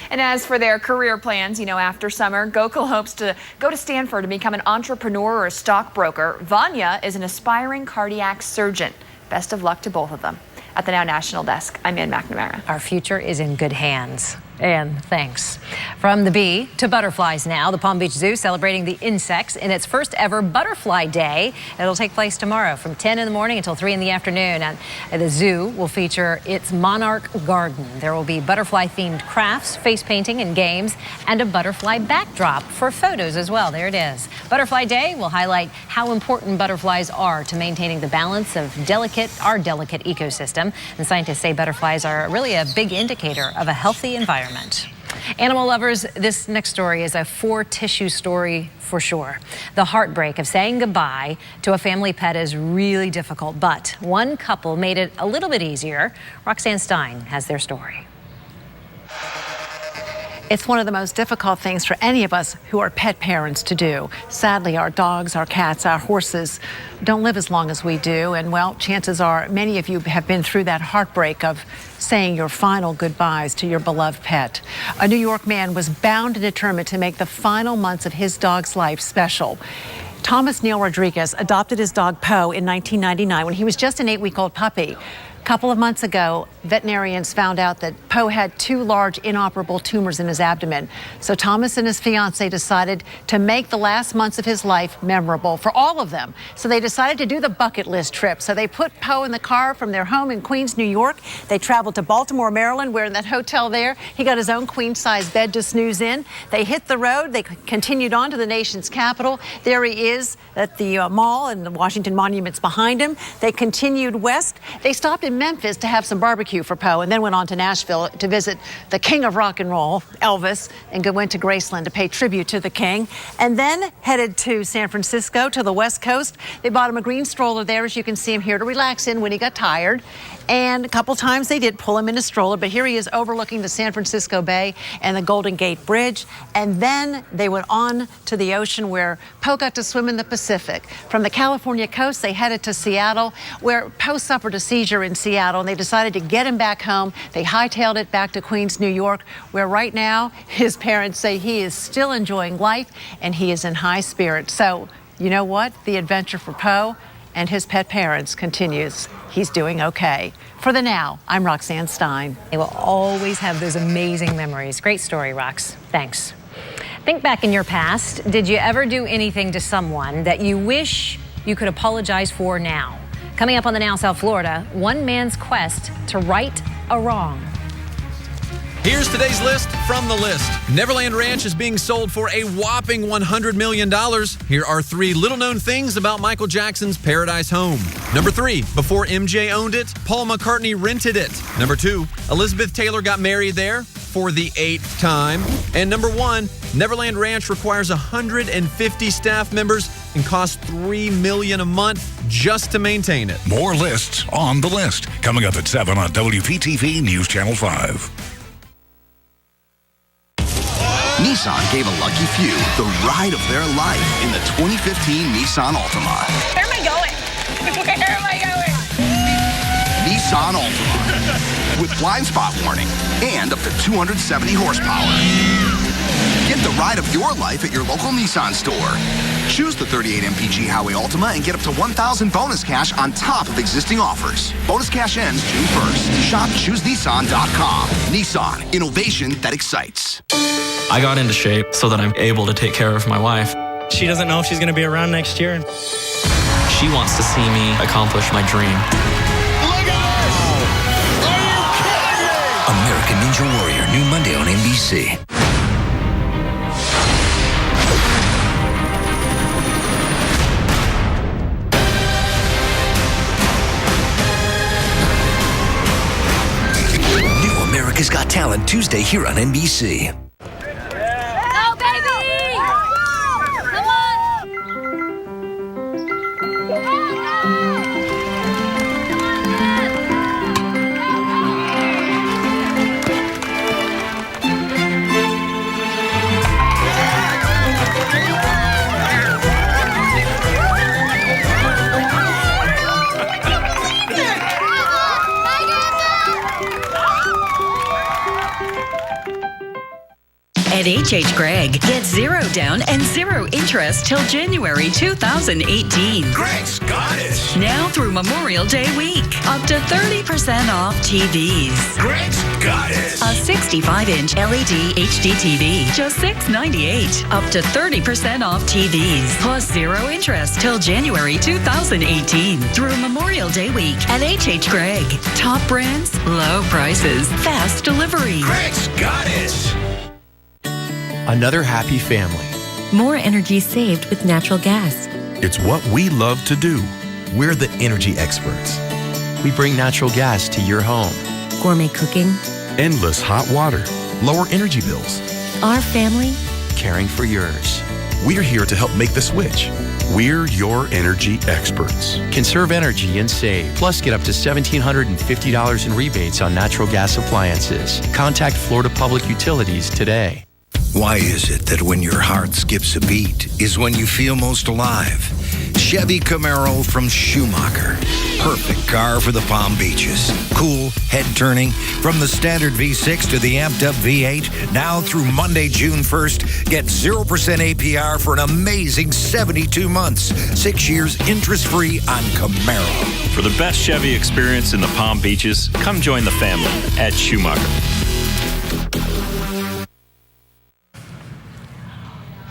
And as for their career plans, after summer, Gokul hopes to go to Stanford to become an entrepreneur or a stockbroker. Vanya is an aspiring cardiac surgeon. Best of luck to both of them. At the Now National Desk, I'm Ann McNamara. Our future is in good hands. And thanks. From the bee to butterflies now. The Palm Beach Zoo celebrating the insects in its first ever Butterfly Day. It'll take place tomorrow from 10 in the morning until 3 in the afternoon. And the zoo will feature its Monarch Garden. There will be butterfly-themed crafts, face painting, and games, and a butterfly backdrop for photos as well. There it is. Butterfly Day will highlight how important butterflies are to maintaining the balance of our delicate ecosystem. And scientists say butterflies are really a big indicator of a healthy environment. Animal lovers, this next story is a 4-tissue story for sure. The heartbreak of saying goodbye to a family pet is really difficult, but one couple made it a little bit easier. Roxanne Stein has their story. It's one of the most difficult things for any of us who are pet parents to do. Sadly, our dogs, our cats, our horses don't live as long as we do. And well, chances are many of you have been through that heartbreak of saying your final goodbyes to your beloved pet. A New York man was bound and determined to make the final months of his dog's life special. Thomas Neil Rodriguez adopted his dog Poe in 1999 when he was just an 8-week-old puppy. A couple of months ago, veterinarians found out that Poe had 2 large inoperable tumors in his abdomen. So Thomas and his fiancée decided to make the last months of his life memorable for all of them. So they decided to do the bucket list trip. So they put Poe in the car from their home in Queens, New York. They traveled to Baltimore, Maryland, where in that hotel there, he got his own queen-size bed to snooze in. They hit the road. They continued on to the nation's capital. There he is at the mall, and the Washington Monument's behind him. They continued west. They stopped in in Memphis to have some barbecue for Poe, and then went on to Nashville to visit the king of rock and roll, Elvis, and went to Graceland to pay tribute to the king, and then headed to San Francisco, to the West Coast. They bought him a green stroller there, as you can see him here, to relax in when he got tired. And a couple times they did pull him in a stroller, but here he is overlooking the San Francisco Bay and the Golden Gate Bridge. And then they went on to the ocean, where Poe got to swim in the Pacific. From the California coast, they headed to Seattle, where Poe suffered a seizure in Seattle, and they decided to get him back home. They hightailed it back to Queens, New York, where right now his parents say he is still enjoying life and he is in high spirits. So, you know what? The adventure for Poe and his pet parents continues. He's doing okay. For the Now, I'm Roxanne Stein. They will always have those amazing memories. Great story, Rox. Thanks. Think back in your past. Did you ever do anything to someone that you wish you could apologize for now? Coming up on the Now South Florida, one man's quest to right a wrong. Here's today's list from the list. Neverland Ranch is being sold for a whopping $100 million. Here are 3 little-known things about Michael Jackson's Paradise Home. Number 3, before MJ owned it, Paul McCartney rented it. Number 2, Elizabeth Taylor got married there for the 8th time. And number 1, Neverland Ranch requires 150 staff members and costs $3 million a month just to maintain it. More lists on the list. Coming up at 7 on WPTV News Channel 5. Nissan gave a lucky few the ride of their life in the 2015 Nissan Altima. Where am I going? Where am I going? Nissan Altima with blind spot warning and up to 270 horsepower. Get the ride of your life at your local Nissan store. Choose the 38 MPG Highway Altima and get up to $1,000 bonus cash on top of existing offers. Bonus cash ends June 1st. Shop ChooseNissan.com. Nissan, innovation that excites. I got into shape so that I'm able to take care of my wife. She doesn't know if she's going to be around next year. She wants to see me accomplish my dream. American Ninja Warrior, new Monday on NBC. New America's Got Talent Tuesday here on NBC. Go, baby! Come on! At H.H. Gregg, get 0 down and 0 interest till January 2018. Greg's got it! Now through Memorial Day week. Up to 30% off TVs. Greg's got it! A 65-inch LED HD TV, just $698. Up to 30% off TVs. Plus 0 interest till January 2018. Through Memorial Day week at H.H. Gregg. Top brands, low prices, fast delivery. Greg's got it! Another happy family. More energy saved with natural gas. It's what we love to do. We're the energy experts. We bring natural gas to your home. Gourmet cooking. Endless hot water. Lower energy bills. Our family. Caring for yours. We're here to help make the switch. We're your energy experts. Conserve energy and save. Plus, get up to $1,750 in rebates on natural gas appliances. Contact Florida Public Utilities today. Why is it that when your heart skips a beat is when you feel most alive? Chevy Camaro from Schumacher. Perfect car for the Palm Beaches. Cool, head-turning. From the standard V6 to the amped-up V8, now through Monday, June 1st, get 0% APR for an amazing 72 months. 6 years interest-free on Camaro. For the best Chevy experience in the Palm Beaches, come join the family at Schumacher.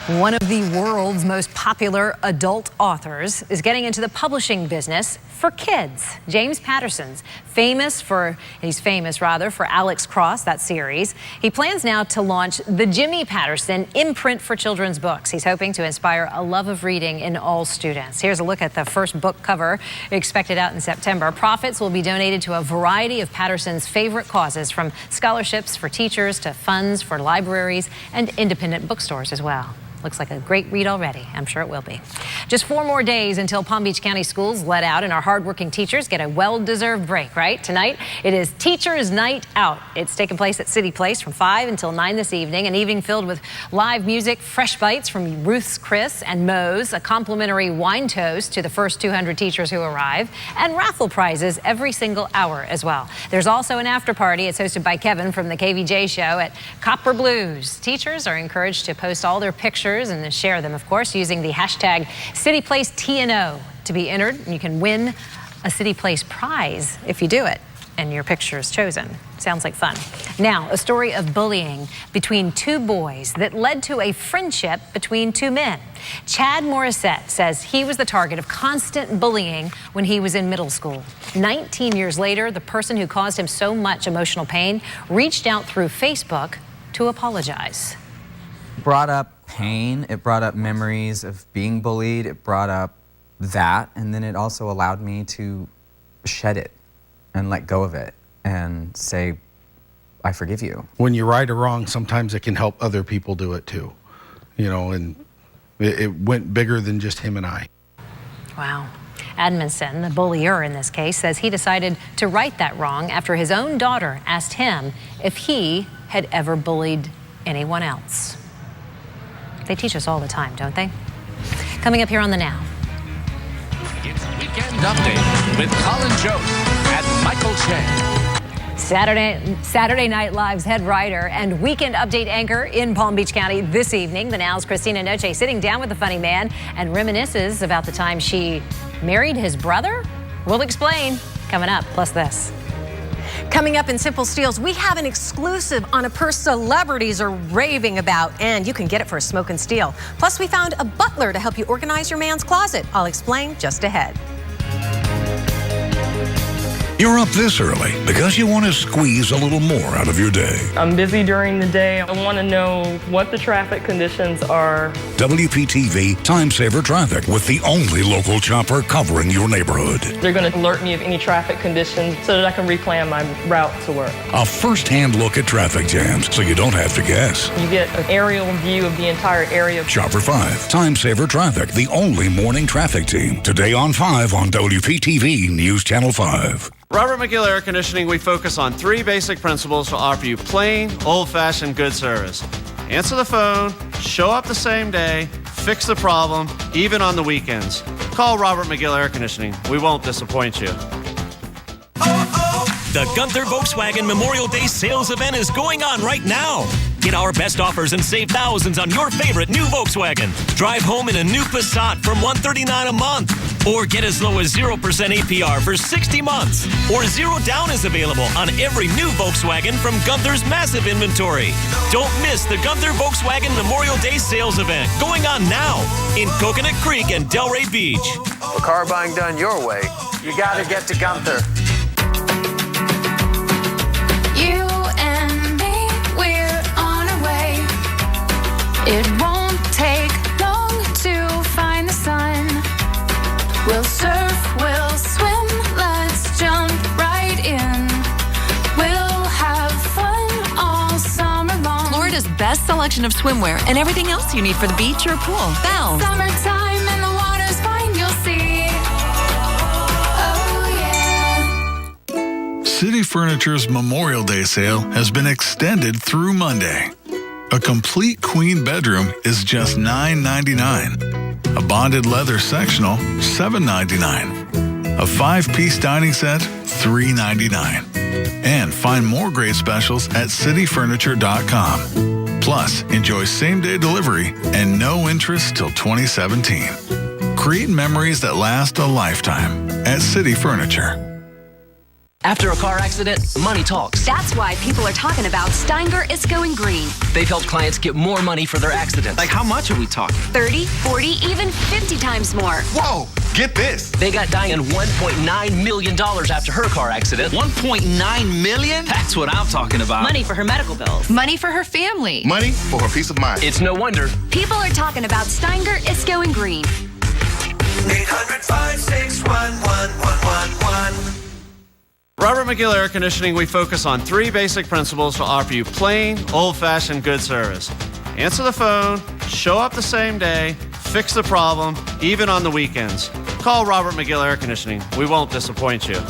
One of the world's most popular adult authors is getting into the publishing business for kids. James Patterson's famous for Alex Cross, that series. He plans now to launch the Jimmy Patterson imprint for children's books. He's hoping to inspire a love of reading in all students. Here's a look at the first book cover expected out in September. Profits will be donated to a variety of Patterson's favorite causes, from scholarships for teachers to funds for libraries and independent bookstores as well. Looks like a great read already. I'm sure it will be. Just 4 more days until Palm Beach County schools let out and our hardworking teachers get a well-deserved break, right? Tonight, it is Teachers Night Out. It's taking place at City Place from 5 until 9 this evening, an evening filled with live music, fresh bites from Ruth's Chris and Moe's, a complimentary wine toast to the first 200 teachers who arrive, and raffle prizes every single hour as well. There's also an after party. It's hosted by Kevin from the KVJ show at Copper Blues. Teachers are encouraged to post all their pictures and to share them, of course, using the hashtag CityPlaceTNO to be entered. And you can win a City Place prize if you do it and your picture is chosen. Sounds like fun. Now, a story of bullying between 2 boys that led to a friendship between 2 men. Chad Morissette says he was the target of constant bullying when he was in middle school. 19 years later, the person who caused him so much emotional pain reached out through Facebook to apologize. Brought up pain, it brought up memories of being bullied, it brought up that, and then it also allowed me to shed it and let go of it and say, I forgive you. When you right a wrong, sometimes it can help other people do it too, you know, and it went bigger than just him and I. Wow. Edmondson, the bullier in this case, says he decided to right that wrong after his own daughter asked him if he had ever bullied anyone else. They teach us all the time, don't they? Coming up here on The Now. It's Weekend Update with Colin Jost and Michael Che. Saturday Night Live's head writer and Weekend Update anchor in Palm Beach County this evening. The Now's Christina Noche sitting down with the funny man and reminisces about the time she married his brother. We'll explain coming up, plus this. Coming up in Simple Steals, we have an exclusive on a purse celebrities are raving about, and you can get it for a smoke and steal. Plus, we found a butler to help you organize your man's closet. I'll explain just ahead. You're up this early because you want to squeeze a little more out of your day. I'm busy during the day. I want to know what the traffic conditions are. WPTV Time Saver Traffic with the only local chopper covering your neighborhood. They're going to alert me of any traffic conditions so that I can replan my route to work. A first-hand look at traffic jams so you don't have to guess. You get an aerial view of the entire area. Chopper 5, Time Saver Traffic, the only morning traffic team. Today on 5 on WPTV News Channel 5. Robert McGill Air Conditioning, we focus on 3 basic principles to offer you plain, old-fashioned good service. Answer the phone, show up the same day, fix the problem, even on the weekends. Call Robert McGill Air Conditioning. We won't disappoint you. The Gunther Volkswagen Memorial Day sales event is going on right now. Get our best offers and save thousands on your favorite new Volkswagen. Drive home in a new Passat from $139 a month. Or get as low as 0% APR for 60 months. Or 0 down is available on every new Volkswagen from Gunther's massive inventory. Don't miss the Gunther Volkswagen Memorial Day sales event going on now in Coconut Creek and Delray Beach. For car buying done your way, you got to get to Gunther. You and me, we're on our way. It won't take long to find the sun. We'll surf, we'll swim, let's jump right in. We'll have fun all summer long. Florida's best selection of swimwear and everything else you need for the beach or pool. Bell. Summertime and the water's fine, you'll see. Oh yeah. City Furniture's Memorial Day sale has been extended through Monday. A complete queen bedroom is just $9.99. A bonded leather sectional, $7.99. A 5-piece dining set, $3.99. And find more great specials at cityfurniture.com. Plus, enjoy same-day delivery and no interest till 2017. Create memories that last a lifetime at City Furniture. After a car accident, money talks. That's why people are talking about Steinger is Going Green. They've helped clients get more money for their accidents. Like how much are we talking? 30, 40, even 50 times more. Whoa, get this. They got Diane $1.9 million after her car accident. $1.9 million? That's what I'm talking about. Money for her medical bills. Money for her family. Money for her peace of mind. It's no wonder. People are talking about Steinger is Going Green. 800-561-1111. Robert McGill Air Conditioning, we focus on 3 basic principles to offer you plain, old-fashioned good service. Answer the phone, show up the same day, fix the problem, even on the weekends. Call Robert McGill Air Conditioning. We won't disappoint you.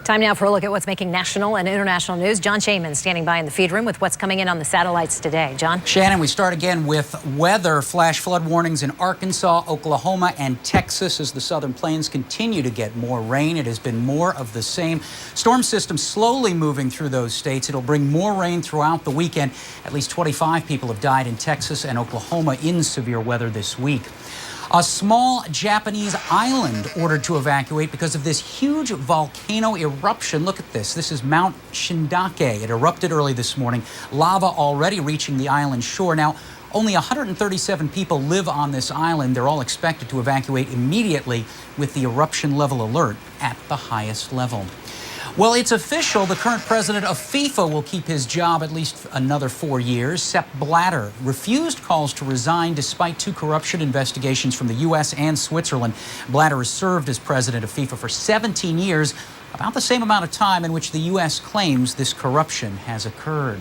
Time now for a look at what's making national and international news. John Shaman standing by in the feed room with what's coming in on the satellites today. John? Shannon, we start again with weather. Flash flood warnings in Arkansas, Oklahoma, and Texas as the southern plains continue to get more rain. It has been more of the same. Storm system slowly moving through those states. It'll bring more rain throughout the weekend. At least 25 people have died in Texas and Oklahoma in severe weather this week. A small Japanese island ordered to evacuate because of this huge volcano eruption. Look at this. This is Mount Shindake. It erupted early this morning. Lava already reaching the island shore. Now, only 137 people live on this island. They're all expected to evacuate immediately with the eruption level alert at the highest level. Well, it's official. The current president of FIFA will keep his job at least another 4 years. Sepp Blatter refused calls to resign despite 2 corruption investigations from the U.S. and Switzerland. Blatter has served as president of FIFA for 17 years, about the same amount of time in which the U.S. claims this corruption has occurred.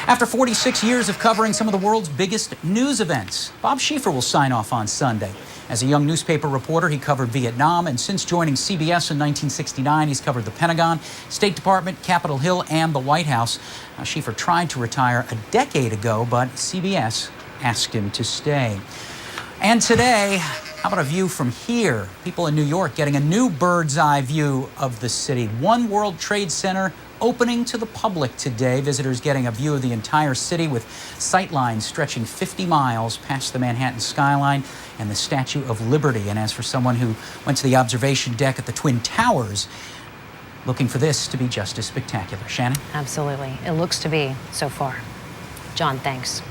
After 46 years of covering some of the world's biggest news events, Bob Schieffer will sign off on Sunday. As a young newspaper reporter, he covered Vietnam, and since joining CBS in 1969, he's covered the Pentagon, State Department, Capitol Hill, and the White House. Now, Schieffer tried to retire a decade ago, but CBS asked him to stay. And today, how about a view from here? People in New York getting a new bird's eye view of the city. One World Trade Center opening to the public today. Visitors getting a view of the entire city with sightlines stretching 50 miles past the Manhattan skyline and the Statue of Liberty. And as for someone who went to the observation deck at the Twin Towers, looking for this to be just as spectacular. Shannon? Absolutely. It looks to be so far. John, thanks.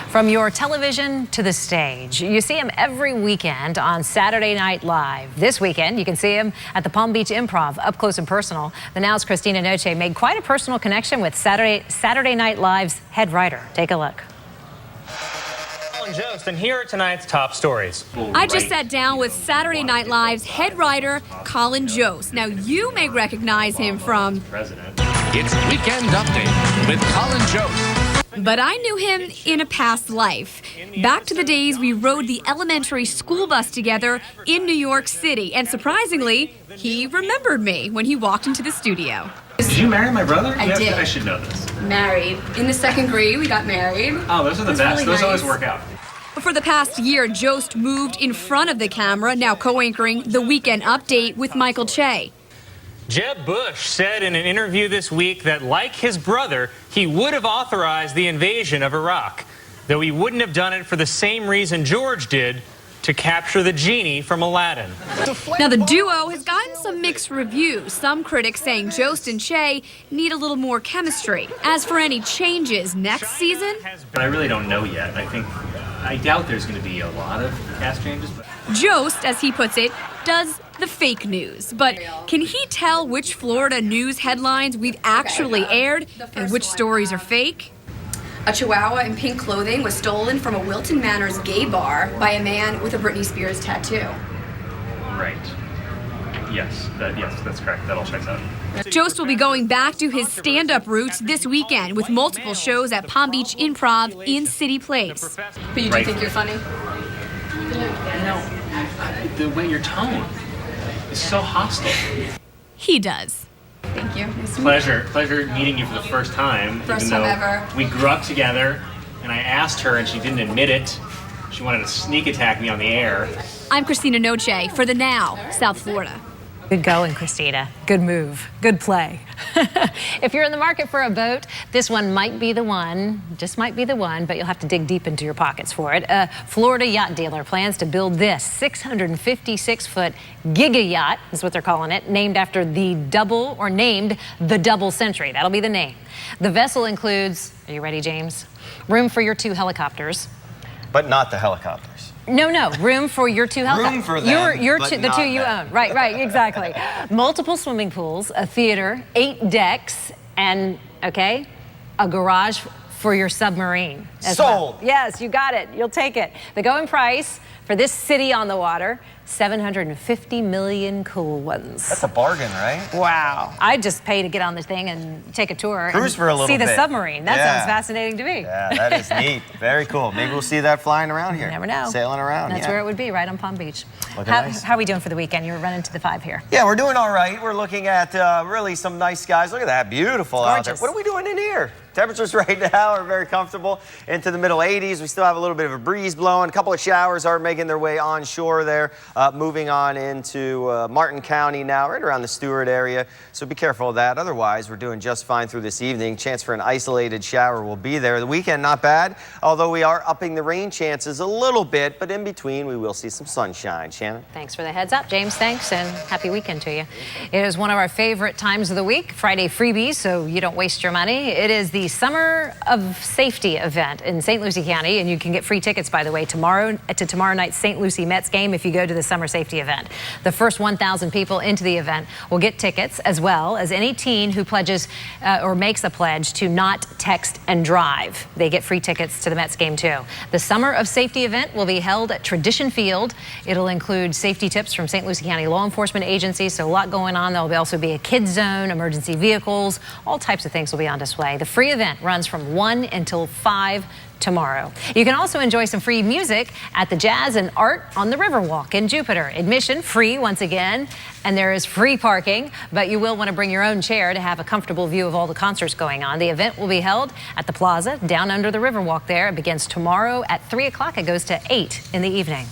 From your television to the stage, you see him every weekend on Saturday Night Live. This weekend, you can see him at the Palm Beach Improv, up close and personal. The Now's Christina Noche made quite a personal connection with Saturday Night Live's head writer. Take a look. Colin Jost, and here are tonight's top stories. I just sat down with Saturday Night Live's head writer, Colin Jost. Now, you may recognize him from It's Weekend Update with Colin Jost. But I knew him in a past life. Back to the days we rode the elementary school bus together in New York City. And surprisingly, he remembered me when he walked into the studio. Did you marry my brother? I did. I should know this. Married. In the 2nd grade, we got married. Oh, those are the best. Those always work out. For the past year, Jost moved in front of the camera, now co-anchoring the Weekend Update with Michael Che. Jeb Bush said in an interview this week that, like his brother, he would have authorized the invasion of Iraq, though he wouldn't have done it for the same reason George did, to capture the genie from Aladdin. Now, the duo has gotten some mixed reviews. Some critics saying Jost and Che need a little more chemistry. As for any changes next season, But I really don't know yet. I doubt there's going to be a lot of cast changes. Jost, as he puts it, does the fake news. But can he tell which Florida news headlines we've actually aired and which stories are fake? A chihuahua in pink clothing was stolen from a Wilton Manors gay bar by a man with a Britney Spears tattoo. Right. Yes, that's correct. That all checks out. Jost will be going back to his stand-up roots this weekend with multiple shows at Palm Beach Improv in City Place. But you do think you're funny? The way your tone is so hostile. He does. Thank you. Nice to Pleasure meeting you for the first time. First time ever. We grew up together, and I asked her, and she didn't admit it. She wanted to sneak attack me on the air. I'm Christina Noche for The Now, South Florida. Good going, Christina. Good move. Good play. If you're in the market for a boat, this one might be the one, just might be the one, but you'll have to dig deep into your pockets for it. A Florida yacht dealer plans to build this 656-foot giga yacht, is what they're calling it, named after the double century. That'll be the name. The vessel includes, are you ready, James? Room for your 2 helicopters. But not the helicopters. No, room for your 2 helicopters. Room for them, your but two, the not 2 you them. own. Right, exactly. Multiple swimming pools, a theater, 8 decks, and, a garage for your submarine. Sold. Well. Yes, you got it. You'll take it. The going price for this city on the water, $750 million cool ones. That's a bargain, right? Wow. I'd just pay to get on the thing and take a tour. Cruise for a little bit. See the bit. submarine. That sounds fascinating to me. Yeah, that is neat. Very cool. Maybe we'll see that flying around here. You never know. Sailing around. That's where it would be, right on Palm Beach. Nice. How are we doing for the weekend? You're running to the 5 here. Yeah, we're doing all right. We're looking at really some nice skies. Look at that. Beautiful out there. What are we doing in here? Temperatures right now are very comfortable, into the middle 80s. We still have a little bit of a breeze blowing. A couple of showers are making their way onshore there, moving on into Martin County now, right around the Stewart area. So be careful of that. Otherwise, we're doing just fine through this evening. Chance for an isolated shower will be there. The weekend, not bad, although we are upping the rain chances a little bit, but in between, we will see some sunshine. Shannon? Thanks for the heads up, James. Thanks, and happy weekend to you. It is one of our favorite times of the week, Friday freebies, so you don't waste your money. It is the Summer of Safety event in St. Lucie County, and you can get free tickets, by the way, tomorrow night's St. Lucie Mets game if you go to the Summer Safety event. The first 1,000 people into the event will get tickets, as well as any teen who pledges or makes a pledge to not text and drive. They get free tickets to the Mets game, too. The Summer of Safety event will be held at Tradition Field. It'll include safety tips from St. Lucie County law enforcement agencies, so a lot going on. There'll also be a kids zone, emergency vehicles, all types of things will be on display. The free event runs from 1 until 5 tomorrow. You can also enjoy some free music at the Jazz and Art on the Riverwalk in Jupiter. Admission free once again, and there is free parking, but you will want to bring your own chair to have a comfortable view of all the concerts going on. The event will be held at the Plaza down under the Riverwalk there. It begins tomorrow at 3 o'clock. It goes to 8 in the evening.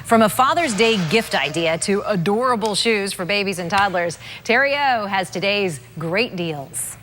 From a Father's Day gift idea to adorable shoes for babies and toddlers, Terry O has today's great deals.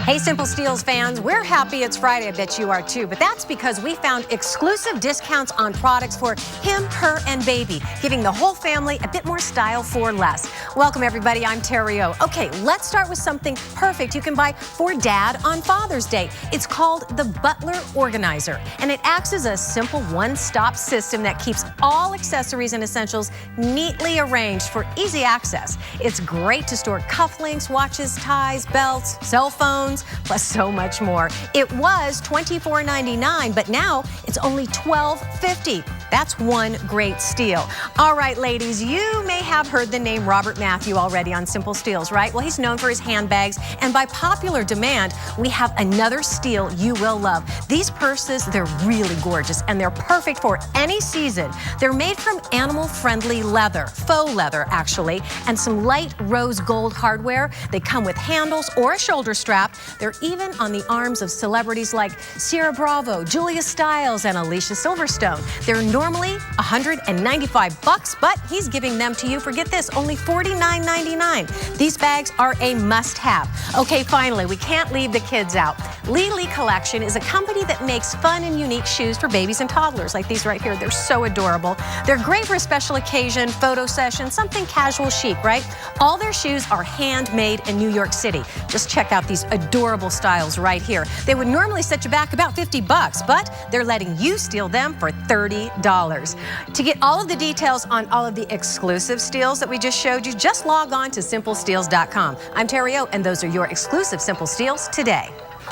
Hey, Simple Steals fans, we're happy it's Friday. I bet you are too. But that's because we found exclusive discounts on products for him, her, and baby, giving the whole family a bit more style for less. Welcome, everybody. I'm Terry O. Okay, let's start with something perfect you can buy for Dad on Father's Day. It's called the Butler Organizer, and it acts as a simple one-stop system that keeps all accessories and essentials neatly arranged for easy access. It's great to store cufflinks, watches, ties, belts, cell phones, plus so much more. It was $24.99, but now it's only $12.50. That's one great steal. All right, ladies, you may have heard the name Robert Matthew already on Simple Steals, right? Well, he's known for his handbags, and by popular demand, we have another steal you will love. These purses, they're really gorgeous, and they're perfect for any season. They're made from animal-friendly leather, faux leather, actually, and some light rose gold hardware. They come with handles or a shoulder strap. They're even on the arms of celebrities like Sierra Bravo, Julia Stiles, and Alicia Silverstone. They're normally $195, but he's giving them to you for, get this, only $49.99. These bags are a must-have. Okay, finally, we can't leave the kids out. Lee Lee Collection is a company that makes fun and unique shoes for babies and toddlers, like these right here. They're so adorable. They're great for a special occasion, photo session, something casual chic, right? All their shoes are handmade in New York City. Just check out these adorable styles right here. They would normally set you back about $50, but they're letting you steal them for $30. To get all of the details on all of the exclusive steals that we just showed you, just log on to simplesteals.com. I'm Terry O, and those are your exclusive Simple Steals today.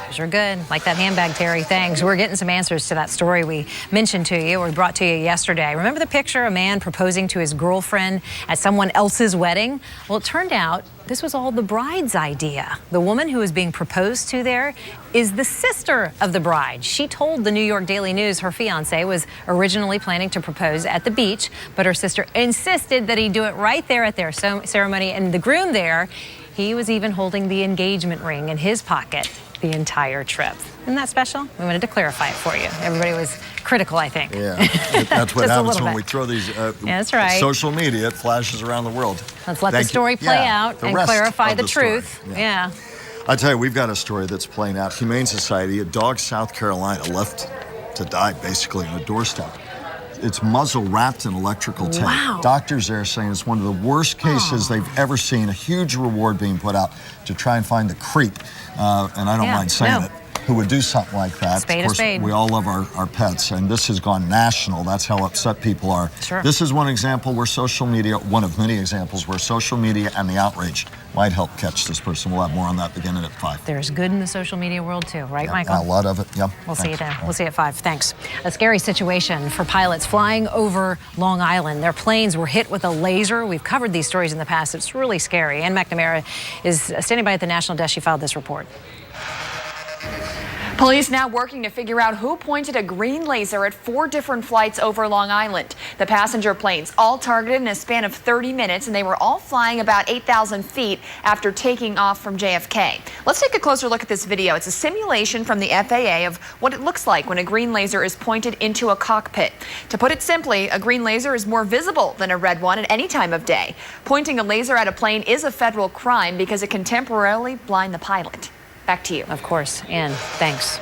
Those are good. Like that handbag, Terry. Thanks. We're getting some answers to that story we mentioned to you, or we brought to you yesterday. Remember the picture, a man proposing to his girlfriend at someone else's wedding? Well, it turned out this was all the bride's idea. The woman who was being proposed to there is the sister of the bride. She told the New York Daily News her fiance was originally planning to propose at the beach, but her sister insisted that he do it right there at their ceremony. And the groom there, he was even holding the engagement ring in his pocket. the entire trip. Isn't that special? We wanted to clarify it for you. Everybody was critical, I think. Yeah, that's what Just a happens little when bit. we throw these Yeah, that's right. social media. It flashes around the world. Let's let the story play out and clarify the truth. Yeah. I tell you, we've got a story that's playing out. Humane Society, a dog, South Carolina, left to die basically on a doorstep. Its muzzle wrapped in electrical tape. Wow. Doctors there saying it's one of the worst cases they've ever seen. A huge reward being put out to try and find the creep, and I don't mind saying it, who would do something like that. Spade of a course, spade. we all love our pets, and this has gone national. That's how upset people are. Sure. This is one example where social media, one of many examples where social media and the outrage might help catch this person. We'll have more on that beginning at 5. There's good in the social media world too, right, Yeah, Michael? a lot of it, yeah. We'll see you Thanks. there. We'll see you at 5. Thanks. A scary situation for pilots flying over Long Island. Their planes were hit with a laser. We've covered these stories in the past. It's really scary. Ann McNamara is standing by at the National Desk. She filed this report. Police now working to figure out who pointed a green laser at 4 different flights over Long Island. The passenger planes all targeted in a span of 30 minutes, and they were all flying about 8,000 feet after taking off from JFK. Let's take a closer look at this video. It's a simulation from the FAA of what it looks like when a green laser is pointed into a cockpit. To put it simply, a green laser is more visible than a red one at any time of day. Pointing a laser at a plane is a federal crime because it can temporarily blind the pilot. Back to you. Of course. Ann, thanks.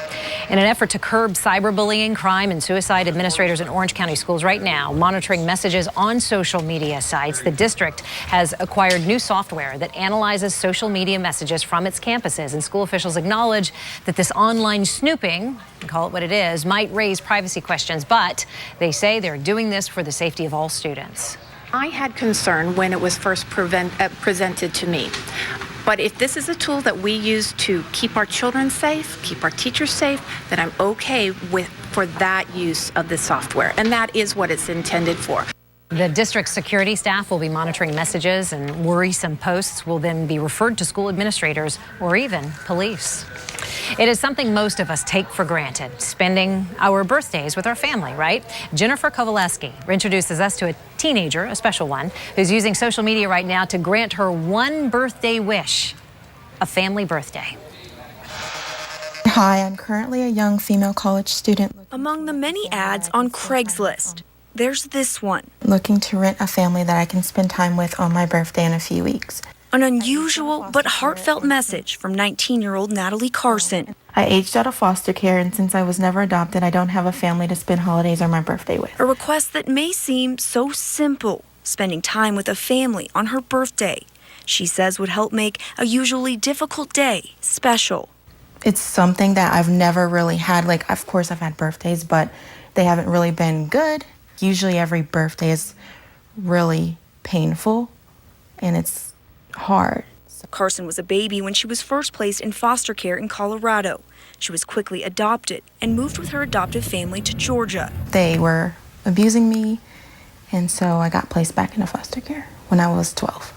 In an effort to curb cyberbullying, crime, and suicide, administrators in Orange County schools right now monitoring messages on social media sites. The district has acquired new software that analyzes social media messages from its campuses, and school officials acknowledge that this online snooping, call it what it is, might raise privacy questions, but they say they're doing this for the safety of all students. I had concern when it was first presented to me. But if this is a tool that we use to keep our children safe, keep our teachers safe, then I'm okay for that use of the software. And that is what it's intended for. The district security staff will be monitoring messages, and worrisome posts will then be referred to school administrators or even police. It is something most of us take for granted, spending our birthdays with our family, right? Jennifer Kowaleski introduces us to a teenager, a special one, who's using social media right now to grant her one birthday wish, a family birthday. Hi, I'm currently a young female college student Among the many ads on Craigslist, there's this one. looking to rent a family that I can spend time with on my birthday in a few weeks. An unusual but heartfelt message from 19-year-old Natalie Carson. I aged out of foster care, and since I was never adopted, I don't have a family to spend holidays or my birthday with. A request that may seem so simple, spending time with a family on her birthday. She says would help make a usually difficult day special. It's something that I've never really had. Like, of course, I've had birthdays, but they haven't really been good. Usually every birthday is really painful, and it's hard. Carson was a baby when she was first placed in foster care in Colorado. She was quickly adopted and moved with her adoptive family to Georgia. They were abusing me, and so I got placed back into foster care when I was 12.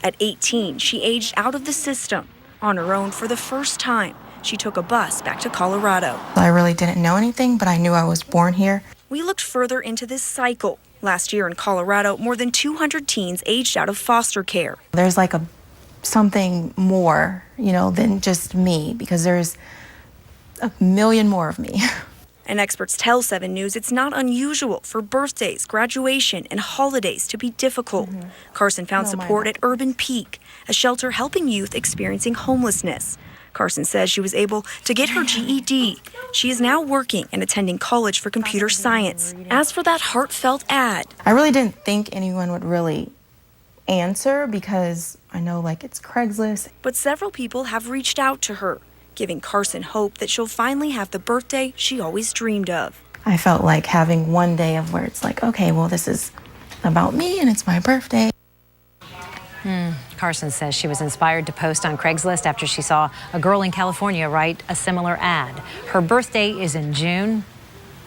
At 18, she aged out of the system. On her own for the first time, she took a bus back to Colorado. I really didn't know anything, but I knew I was born here. We looked further into this cycle. Last year in Colorado, more than 200 teens aged out of foster care. There's like something more, than just me, because there's a million more of me. And experts tell 7 News it's not unusual for birthdays, graduation, and holidays to be difficult. Carson found support at Urban Peak, a shelter helping youth experiencing homelessness. Carson says she was able to get her GED. She is now working and attending college for computer science. As for that heartfelt ad, I really didn't think anyone would really answer because I know it's Craigslist. But several people have reached out to her, giving Carson hope that she'll finally have the birthday she always dreamed of. I felt like having one day of where it's like, okay, well, this is about me and it's my birthday. Carson says she was inspired to post on Craigslist after she saw a girl in California write a similar ad. Her birthday is in June.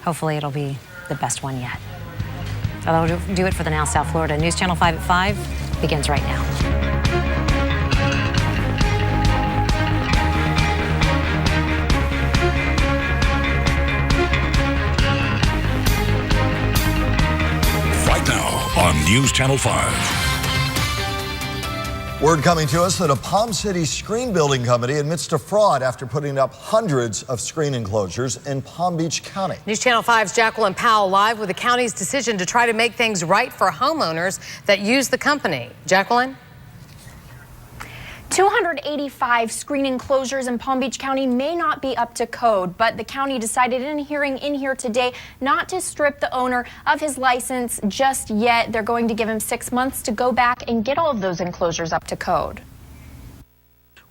Hopefully it'll be the best one yet. So that'll do it for the Now South Florida News Channel 5 at 5 begins right now. Right now on News Channel 5. Word coming to us that a Palm City screen building company admits to fraud after putting up hundreds of screen enclosures in Palm Beach County. News Channel 5's Jacqueline Powell live with the county's decision to try to make things right for homeowners that use the company. Jacqueline? 285 screen enclosures in Palm Beach County may not be up to code, but the county decided in a hearing in here today not to strip the owner of his license just yet. They're going to give him 6 months to go back and get all of those enclosures up to code.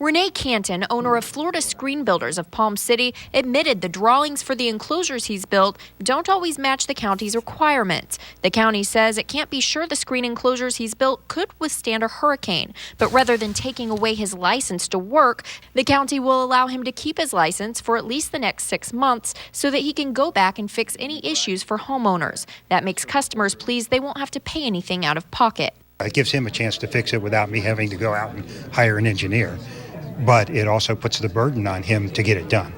Renee Canton, owner of Florida Screen Builders of Palm City, admitted the drawings for the enclosures he's built don't always match the county's requirements. The county says it can't be sure the screen enclosures he's built could withstand a hurricane. But rather than taking away his license to work, the county will allow him to keep his license for at least the next 6 months so that he can go back and fix any issues for homeowners. That makes customers pleased they won't have to pay anything out of pocket. It gives him a chance to fix it without me having to go out and hire an engineer. But it also puts the burden on him to get it done.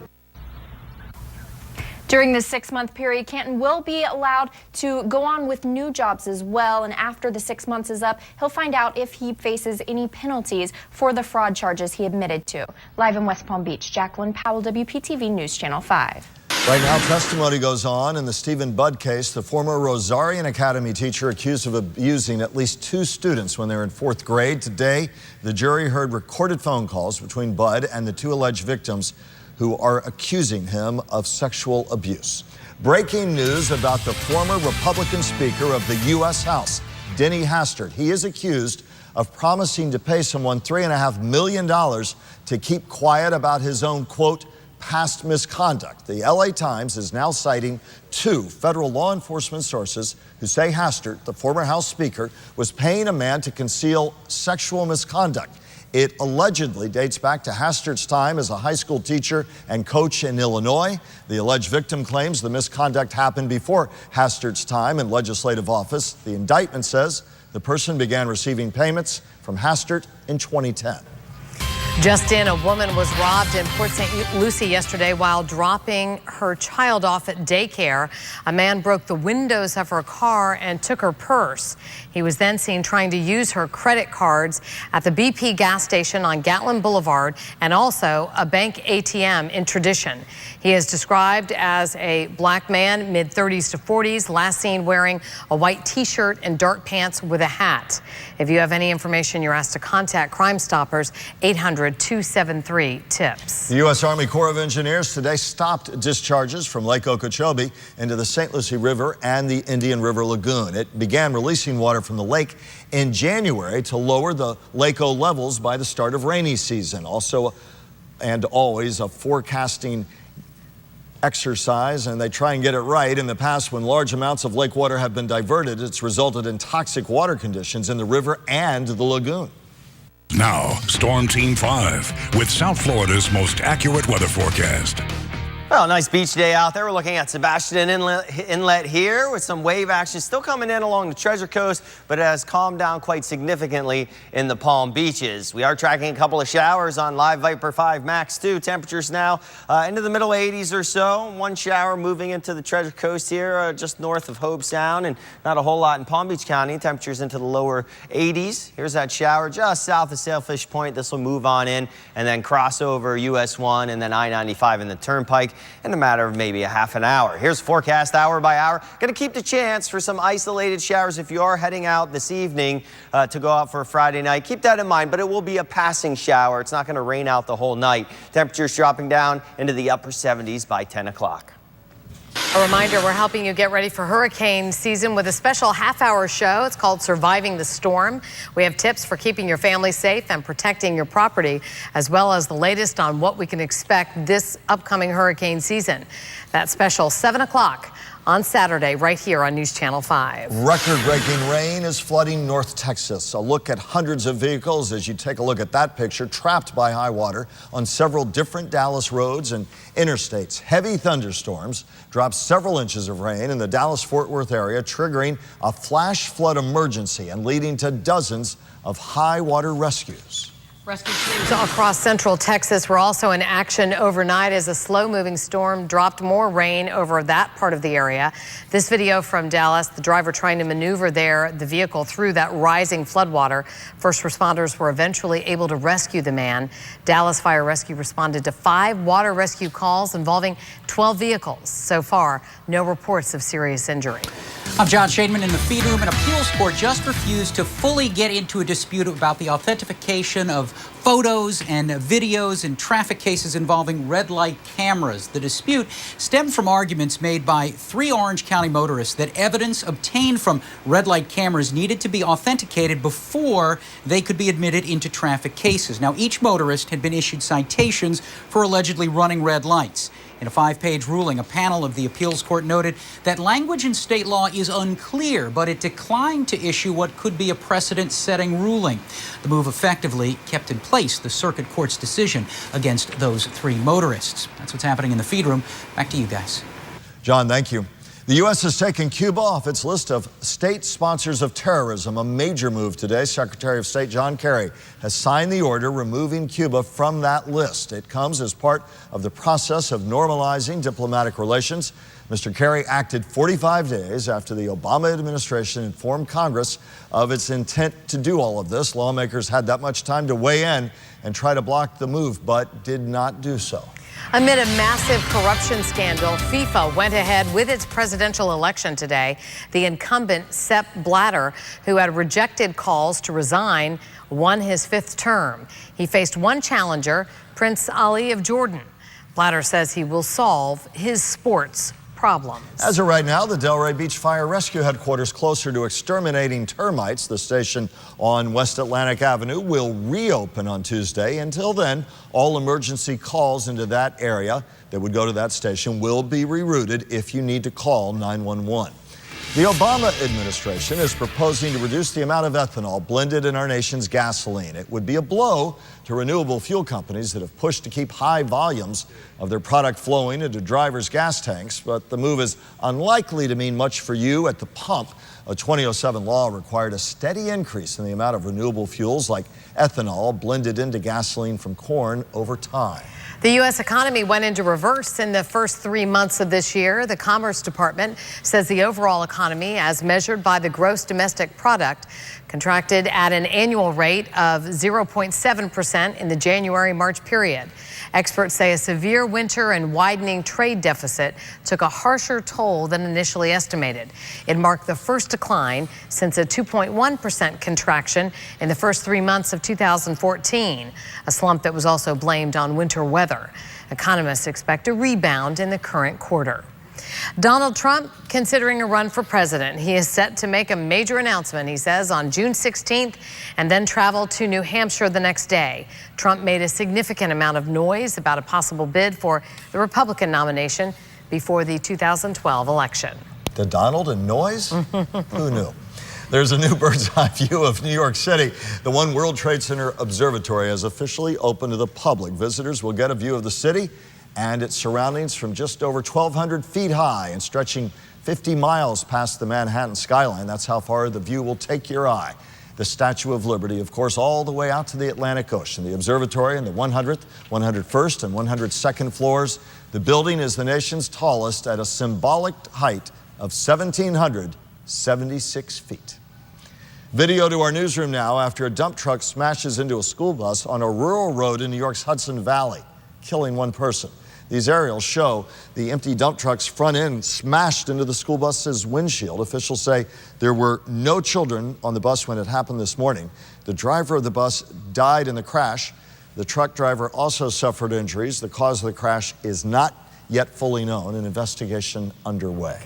During the 6-month period, Canton will be allowed to go on with new jobs as well. And after the 6 months is up, he'll find out if he faces any penalties for the fraud charges he admitted to. Live in West Palm Beach, Jacqueline Powell, WPTV News Channel 5. Right now, testimony goes on in the Stephen Budd case. The former Rosarian Academy teacher accused of abusing at least 2 students when they were in 4th grade. Today, the jury heard recorded phone calls between Budd and the 2 alleged victims who are accusing him of sexual abuse. Breaking news about the former Republican Speaker of the U.S. House, Denny Hastert. He is accused of promising to pay someone $3.5 million to keep quiet about his own, quote, past misconduct. The LA Times is now citing 2 federal law enforcement sources who say Hastert, the former House Speaker, was paying a man to conceal sexual misconduct. It allegedly dates back to Hastert's time as a high school teacher and coach in Illinois. The alleged victim claims the misconduct happened before Hastert's time in legislative office. The indictment says the person began receiving payments from Hastert in 2010. Just in, a woman was robbed in Port St. Lucie yesterday while dropping her child off at daycare. A man broke the windows of her car and took her purse. He was then seen trying to use her credit cards at the BP gas station on Gatlin Boulevard and also a bank ATM in Tradition. He is described as a black man, mid-30s to 40s, last seen wearing a white T-shirt and dark pants with a hat. If you have any information, you're asked to contact Crime Stoppers, 800-273-TIPS. The U.S. Army Corps of Engineers today stopped discharges from Lake Okeechobee into the St. Lucie River and the Indian River Lagoon. It began releasing water from the lake in January to lower the Lake O levels by the start of rainy season. Also, and always, a forecasting exercise, and they try and get it right. In the past, when large amounts of lake water have been diverted, it's resulted in toxic water conditions in the river and the lagoon. Now, Storm Team 5 with South Florida's most accurate weather forecast. Well, nice beach day out there. We're looking at Sebastian Inlet here with some wave action still coming in along the Treasure Coast, but it has calmed down quite significantly in the Palm Beaches. We are tracking a couple of showers on Live Viper 5 Max 2. Temperatures now into the middle 80s or so. 1 shower moving into the Treasure Coast here just north of Hobe Sound, and not a whole lot in Palm Beach County. Temperatures into the lower 80s. Here's that shower just south of Sailfish Point. This will move on in and then cross over US 1 and then I-95 in the Turnpike in a matter of maybe a half an hour. Here's forecast hour by hour. Going to keep the chance for some isolated showers if you are heading out this evening to go out for a Friday night. Keep that in mind, but it will be a passing shower. It's not going to rain out the whole night. Temperatures dropping down into the upper 70s by 10 o'clock. A reminder, we're helping you get ready for hurricane season with a special half-hour show. It's called Surviving the Storm. We have tips for keeping your family safe and protecting your property, as well as the latest on what we can expect this upcoming hurricane season. That special 7 o'clock on Saturday right here on News Channel 5. Record-breaking rain is flooding North Texas. A look at hundreds of vehicles as you take a look at that picture, trapped by high water on several different Dallas roads and interstates. Heavy thunderstorms dropped several inches of rain in the Dallas-Fort Worth area, triggering a flash flood emergency and leading to dozens of high water rescues. Rescue crews across central Texas were also in action overnight as a slow-moving storm dropped more rain over that part of the area. This video from Dallas, the driver trying to maneuver the vehicle through that rising floodwater. First responders were eventually able to rescue the man. Dallas Fire Rescue responded to 5 water rescue calls involving 12 vehicles. So far, no reports of serious injury. I'm John Shademan in the feed room. An appeals court just refused to fully get into a dispute about the authentication of photos and videos in traffic cases involving red light cameras. The dispute stemmed from arguments made by 3 Orange County motorists that evidence obtained from red light cameras needed to be authenticated before they could be admitted into traffic cases. Now, each motorist had been issued citations for allegedly running red lights. In a 5-page ruling, a panel of the appeals court noted that language in state law is unclear, but it declined to issue what could be a precedent-setting ruling. The move effectively kept in place the circuit court's decision against those 3 motorists. That's what's happening in the feed room. Back to you guys. John, thank you. The U.S. has taken Cuba off its list of state sponsors of terrorism, a major move today. Secretary of State John Kerry has signed the order removing Cuba from that list. It comes as part of the process of normalizing diplomatic relations. Mr. Kerry acted 45 days after the Obama administration informed Congress of its intent to do all of this. Lawmakers had that much time to weigh in and try to block the move, but did not do so. Amid a massive corruption scandal, FIFA went ahead with its presidential election today. The incumbent, Sepp Blatter, who had rejected calls to resign, won his 5th term. He faced one challenger, Prince Ali of Jordan. Blatter says he will solve his sports problems. As of right now, the Delray Beach Fire Rescue Headquarters, closer to exterminating termites. The station on West Atlantic Avenue will reopen on Tuesday. Until then, all emergency calls into that area that would go to that station will be rerouted if you need to call 911. The Obama administration is proposing to reduce the amount of ethanol blended in our nation's gasoline. It would be a blow to renewable fuel companies that have pushed to keep high volumes of their product flowing into drivers' gas tanks, but the move is unlikely to mean much for you at the pump. A 2007 law required a steady increase in the amount of renewable fuels like ethanol blended into gasoline from corn over time. The U.S. economy went into reverse in the first 3 months of this year. The Commerce Department says the overall economy, as measured by the gross domestic product, contracted at an annual rate of 0.7% in the January-March period. Experts say a severe winter and widening trade deficit took a harsher toll than initially estimated. It marked the first decline since a 2.1% contraction in the first 3 months of 2014, a slump that was also blamed on winter weather. Economists expect a rebound in the current quarter. Donald Trump considering a run for president. He is set to make a major announcement, he says, on June 16th and then travel to New Hampshire the next day. Trump made a significant amount of noise about a possible bid for the Republican nomination before the 2012 election. The Donald and noise? Who knew? There's a new bird's eye view of New York City. The One World Trade Center Observatory has officially opened to the public. Visitors will get a view of the city and its surroundings from just over 1,200 feet high and stretching 50 miles past the Manhattan skyline. That's how far the view will take your eye. The Statue of Liberty, of course, all the way out to the Atlantic Ocean. The observatory in the 100th, 101st, and 102nd floors. The building is the nation's tallest at a symbolic height of 1,776 feet. Video to our newsroom now after a dump truck smashes into a school bus on a rural road in New York's Hudson Valley, killing one person. These aerials show the empty dump truck's front end smashed into the school bus's windshield. Officials say there were no children on the bus when it happened this morning. The driver of the bus died in the crash. The truck driver also suffered injuries. The cause of the crash is not yet fully known. An investigation underway.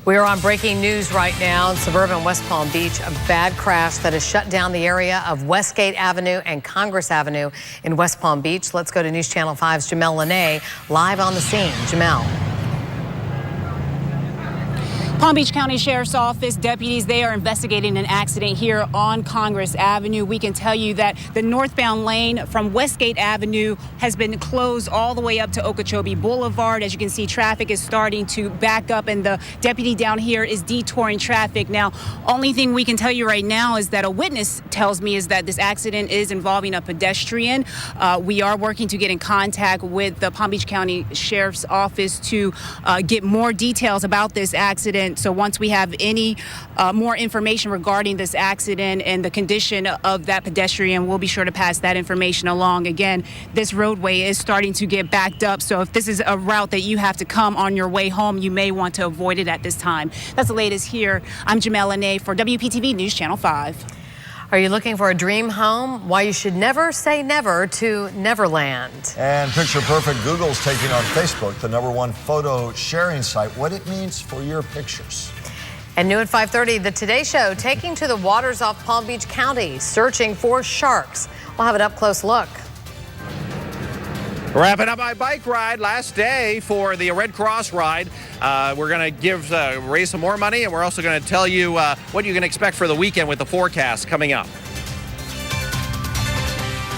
We are on breaking news right now in suburban West Palm Beach. A bad crash that has shut down the area of Westgate Avenue and Congress Avenue in West Palm Beach. Let's go to News Channel 5's Jamel Lene live on the scene. Jamel. Palm Beach County Sheriff's Office deputies, they are investigating an accident here on Congress Avenue. We can tell you that the northbound lane from Westgate Avenue has been closed all the way up to Okeechobee Boulevard. As you can see, traffic is starting to back up, and the deputy down here is detouring traffic. Now, only thing we can tell you right now is that a witness tells me is that this accident is involving a pedestrian. We are working to get in contact with the Palm Beach County Sheriff's Office to get more details about this accident. So once we have any more information regarding this accident and the condition of that pedestrian, we'll be sure to pass that information along. Again, this roadway is starting to get backed up, so if this is a route that you have to come on your way home, you may want to avoid it at this time. That's the latest here. I'm Jamel Lene for WPTV News Channel 5. Are you looking for a dream home? Why you should never say never to Neverland. And Picture Perfect, Google's taking on Facebook, the #1 photo sharing site, what it means for your pictures. And new at 5:30, the Today Show taking to the waters off Palm Beach County, searching for sharks. We'll have an up-close look. Wrapping up my bike ride, last day for the Red Cross ride. We're going to raise some more money, and we're also going to tell you what you can expect for the weekend with the forecast coming up.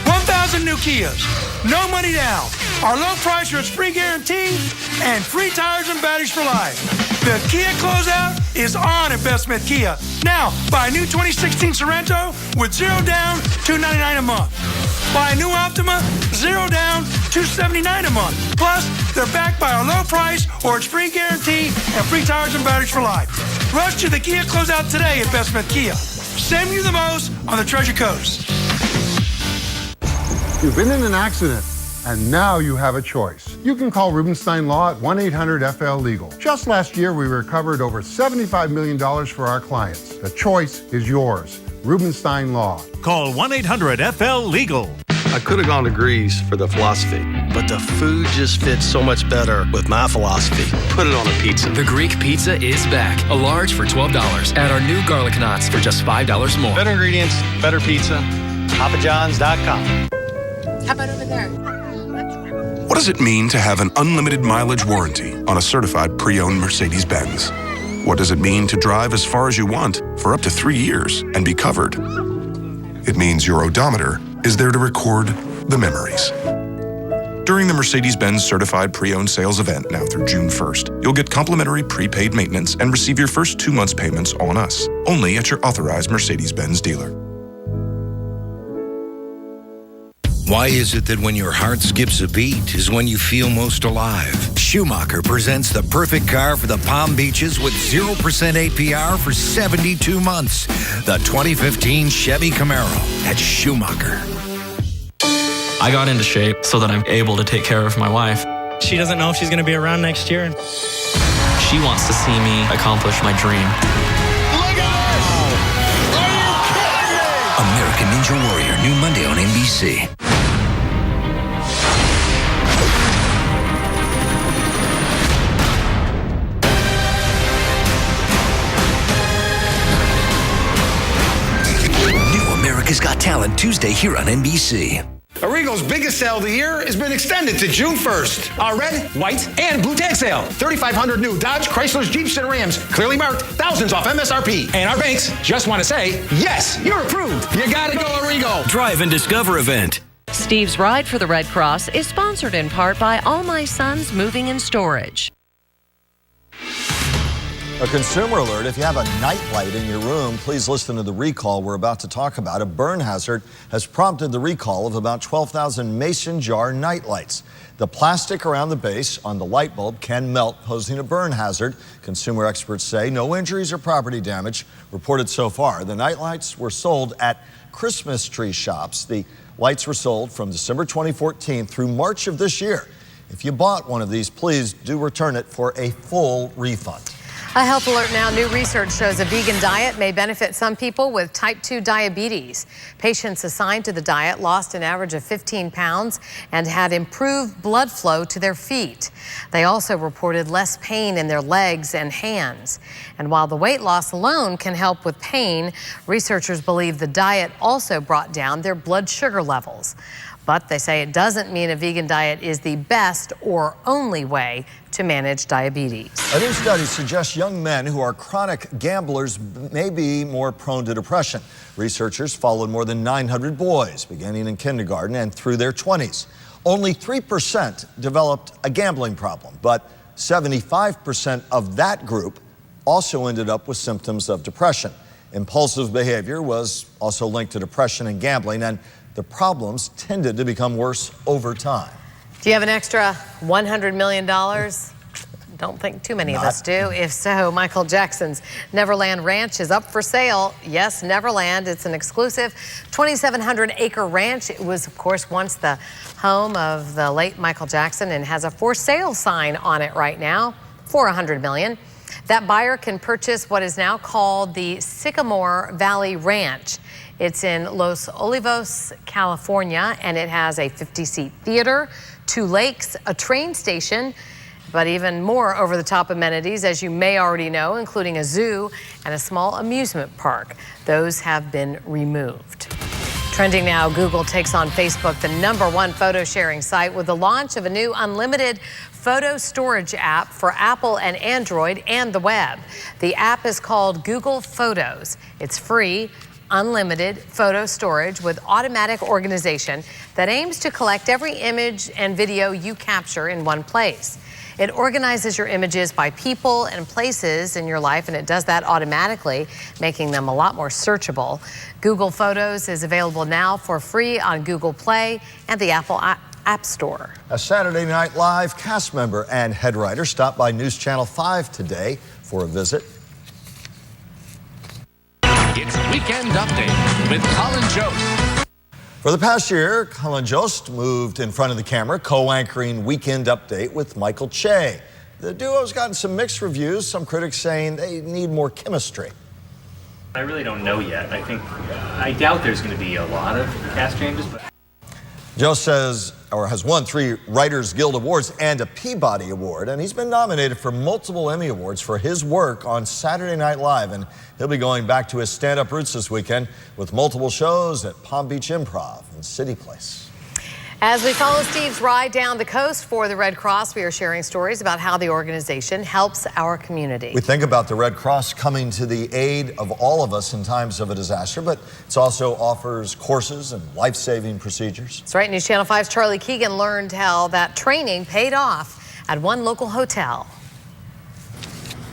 1,000 new Kias, no money down. Our low price is free guarantee and free tires and batteries for life. The Kia closeout is on at Best Smith Kia. Now, buy a new 2016 Sorento with 0 down, $299 a month. Buy a new Optima, 0 down, $279 a month. Plus, they're backed by our low price or its free guarantee and free tires and batteries for life. Rush to the Kia closeout today at Best Smith Kia. Saving you the most on the Treasure Coast. You've been in an accident, and now you have a choice. You can call Rubenstein Law at 1-800-FL-LEGAL. Just last year, we recovered over $75 million for our clients. The choice is yours. Rubenstein Law. Call 1-800-FL-LEGAL. I could have gone to Greece for the philosophy, but the food just fits so much better with my philosophy. Put it on a pizza. The Greek pizza is back. A large for $12. Add our new garlic knots for just $5 more. Better ingredients, better pizza. PapaJohns.com. How about over there? What does it mean to have an unlimited mileage warranty on a certified pre-owned Mercedes-Benz? What does it mean to drive as far as you want for up to 3 years and be covered? It means your odometer is there to record the memories. During the Mercedes-Benz Certified Pre-Owned Sales event now through June 1st, you'll get complimentary prepaid maintenance and receive your first 2 months payments on us, only at your authorized Mercedes-Benz dealer. Why is it that when your heart skips a beat is when you feel most alive? Schumacher presents the perfect car for the Palm Beaches with 0% APR for 72 months. The 2015 Chevy Camaro at Schumacher. I got into shape so that I'm able to take care of my wife. She doesn't know if she's going to be around next year. She wants to see me accomplish my dream. Look at this! Are you kidding me? American Ninja Warrior, new Monday on NBC. America's Got Talent Tuesday here on NBC. Arrigo's biggest sale of the year has been extended to June 1st. Our red, white, and blue tag sale. 3,500 new Dodge, Chryslers, Jeeps, and Rams. Clearly marked, thousands off MSRP. And our banks just want to say, yes, you're approved. You gotta go Arrigo. Drive and Discover event. Steve's Ride for the Red Cross is sponsored in part by All My Sons Moving and Storage. A consumer alert, if you have a nightlight in your room, please listen to the recall we're about to talk about. A burn hazard has prompted the recall of about 12,000 mason jar nightlights. The plastic around the base on the light bulb can melt, posing a burn hazard. Consumer experts say no injuries or property damage reported so far. The nightlights were sold at Christmas tree shops. The lights were sold from December 2014 through March of this year. If you bought one of these, please do return it for a full refund. A health alert now. New research shows a vegan diet may benefit some people with type 2 diabetes. Patients assigned to the diet lost an average of 15 pounds and had improved blood flow to their feet. They also reported less pain in their legs and hands. And while the weight loss alone can help with pain, researchers believe the diet also brought down their blood sugar levels. But they say it doesn't mean a vegan diet is the best or only way to manage diabetes. A new study suggests young men who are chronic gamblers may be more prone to depression. Researchers followed more than 900 boys beginning in kindergarten and through their 20s. Only 3% developed a gambling problem, but 75% of that group also ended up with symptoms of depression. Impulsive behavior was also linked to depression and gambling, and the problems tended to become worse over time. Do you have an extra $100 million? Don't think too many of us do. If so, Michael Jackson's Neverland Ranch is up for sale. Yes, Neverland. It's an exclusive 2,700-acre ranch. It was, of course, once the home of the late Michael Jackson and has a for sale sign on it right now for $100 million. That buyer can purchase what is now called the Sycamore Valley Ranch. It's in Los Olivos, California, and it has a 50-seat theater, 2 lakes, a train station, but even more over-the-top amenities, as you may already know, including a zoo and a small amusement park. Those have been removed. Trending now, Google takes on Facebook, the #1 photo sharing site, with the launch of a new unlimited photo storage app for Apple and Android and the web. The app is called Google Photos. It's free, unlimited photo storage with automatic organization that aims to collect every image and video you capture in one place. It organizes your images by people and places in your life, and it does that automatically, making them a lot more searchable. Google Photos is available now for free on Google Play and the Apple App Store. A Saturday Night Live cast member and head writer stopped by News Channel 5 today for a visit. It's Weekend Update with Colin Jost. For the past year, Colin Jost moved in front of the camera, co-anchoring Weekend Update with Michael Che. The duo's gotten some mixed reviews, some critics saying they need more chemistry. I really don't know yet. I doubt there's going to be a lot of cast changes. But Jost has won 3 Writers Guild Awards and a Peabody Award, and he's been nominated for multiple Emmy Awards for his work on Saturday Night Live, and he'll be going back to his stand-up roots this weekend with multiple shows at Palm Beach Improv and City Place. As we follow Steve's ride down the coast for the Red Cross, we are sharing stories about how the organization helps our community. We think about the Red Cross coming to the aid of all of us in times of a disaster, but it also offers courses and life-saving procedures. That's right. News Channel 5's Charlie Keegan learned how that training paid off at one local hotel.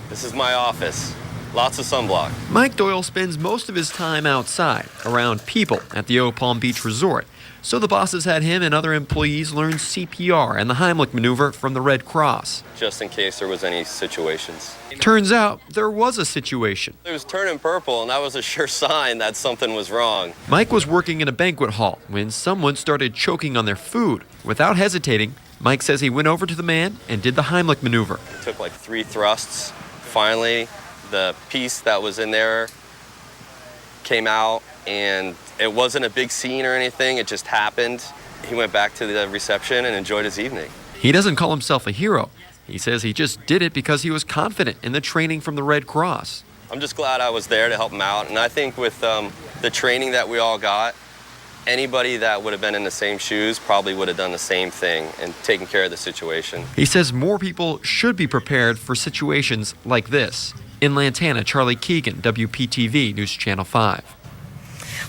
This is my office. Lots of sunblock. Mike Doyle spends most of his time outside, around people at the O Palm Beach Resort. So the bosses had him and other employees learn CPR and the Heimlich maneuver from the Red Cross. Just in case there was any situations. Turns out there was a situation. It was turning purple, and that was a sure sign that something was wrong. Mike was working in a banquet hall when someone started choking on their food. Without hesitating, Mike says he went over to the man and did the Heimlich maneuver. It took like 3 thrusts. Finally, the piece that was in there came out, and it wasn't a big scene or anything. It just happened. He went back to the reception and enjoyed his evening. He doesn't call himself a hero. He says he just did it because he was confident in the training from the Red Cross. I'm just glad I was there to help him out. And I think with the training that we all got, anybody that would have been in the same shoes probably would have done the same thing and taken care of the situation. He says more people should be prepared for situations like this. In Lantana, Charlie Keegan, WPTV News Channel 5.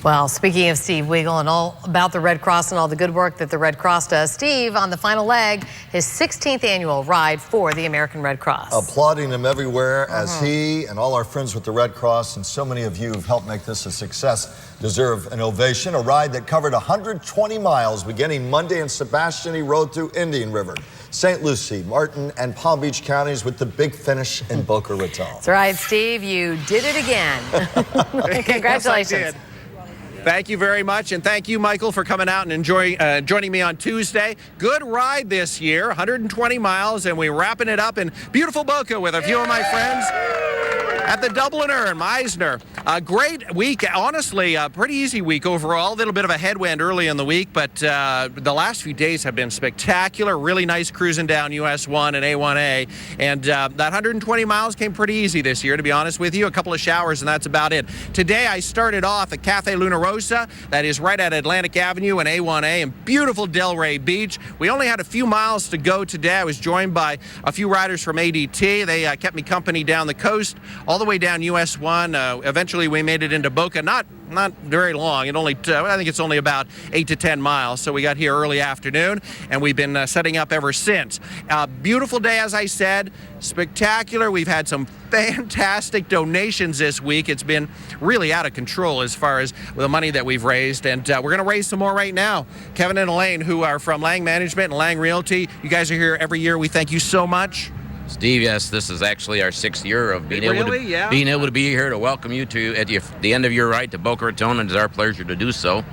Well, speaking of Steve Weigel and all about the Red Cross and all the good work that the Red Cross does, Steve on the final leg, his 16th annual ride for the American Red Cross. Applauding him everywhere as he and all our friends with the Red Cross and so many of you who've helped make this a success deserve an ovation. A ride that covered 120 miles beginning Monday in Sebastian Road through Indian River, St. Lucie, Martin, and Palm Beach counties with the big finish in Boca Raton. That's right, Steve, you did it again. Congratulations. Yes, I did. Thank you very much, and thank you, Michael, for coming out and joining me on Tuesday. Good ride this year, 120 miles, and we're wrapping it up in beautiful Boca with a few of my friends at the Dubliner in Meisner. Great week. Honestly, pretty easy week overall. A little bit of a headwind early in the week, but the last few days have been spectacular. Really nice cruising down US 1 and A1A. And that 120 miles came pretty easy this year, to be honest with you. A couple of showers, and that's about it. Today, I started off at Cafe Luna Rosa. That is right at Atlantic Avenue and A1A in beautiful Delray Beach. We only had a few miles to go today. I was joined by a few riders from ADT. They kept me company down the coast, all the way down US 1. Eventually, we made it into Boca. Not very long. I think it's only about 8 to 10 miles. So we got here early afternoon, and we've been setting up ever since. Beautiful day, as I said. Spectacular. We've had some fantastic donations this week. It's been really out of control as far as the money that we've raised, and we're going to raise some more right now. Kevin and Elaine, who are from Lang Management and Lang Realty, you guys are here every year. We thank you so much. Steve, yes, this is actually our 6th year of being able to be here to welcome you to at the end of your ride to Boca Raton, and it's our pleasure to do so.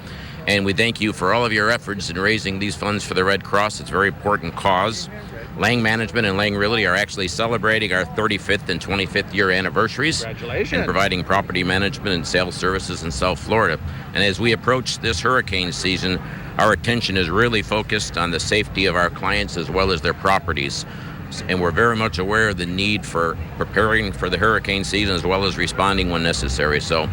And we thank you for all of your efforts in raising these funds for the Red Cross. It's a very important cause. Lang Management and Lang Realty are actually celebrating our 35th and 25th year anniversaries. Congratulations. And providing property management and sales services in South Florida. And as we approach this hurricane season, our attention is really focused on the safety of our clients as well as their properties. And we're very much aware of the need for preparing for the hurricane season as well as responding when necessary. So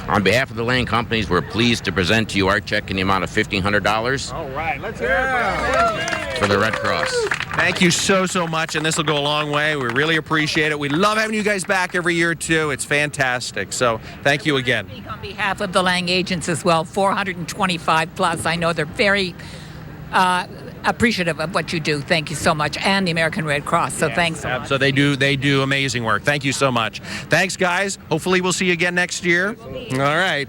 on behalf of the Lang companies, we're pleased to present to you our check in the amount of $1,500. All right, let's hear it for the Red Cross. Thank you so much, and this will go a long way. We really appreciate it. We love having you guys back every year, too. It's fantastic. So thank you again. On behalf of the Lang agents as well, 425 plus. I know they're very appreciative of what you do. Thank you so much, and the American Red Cross. So thanks so much. So they do amazing work. Thank you so much. Thanks, guys. Hopefully we'll see you again next year. All right.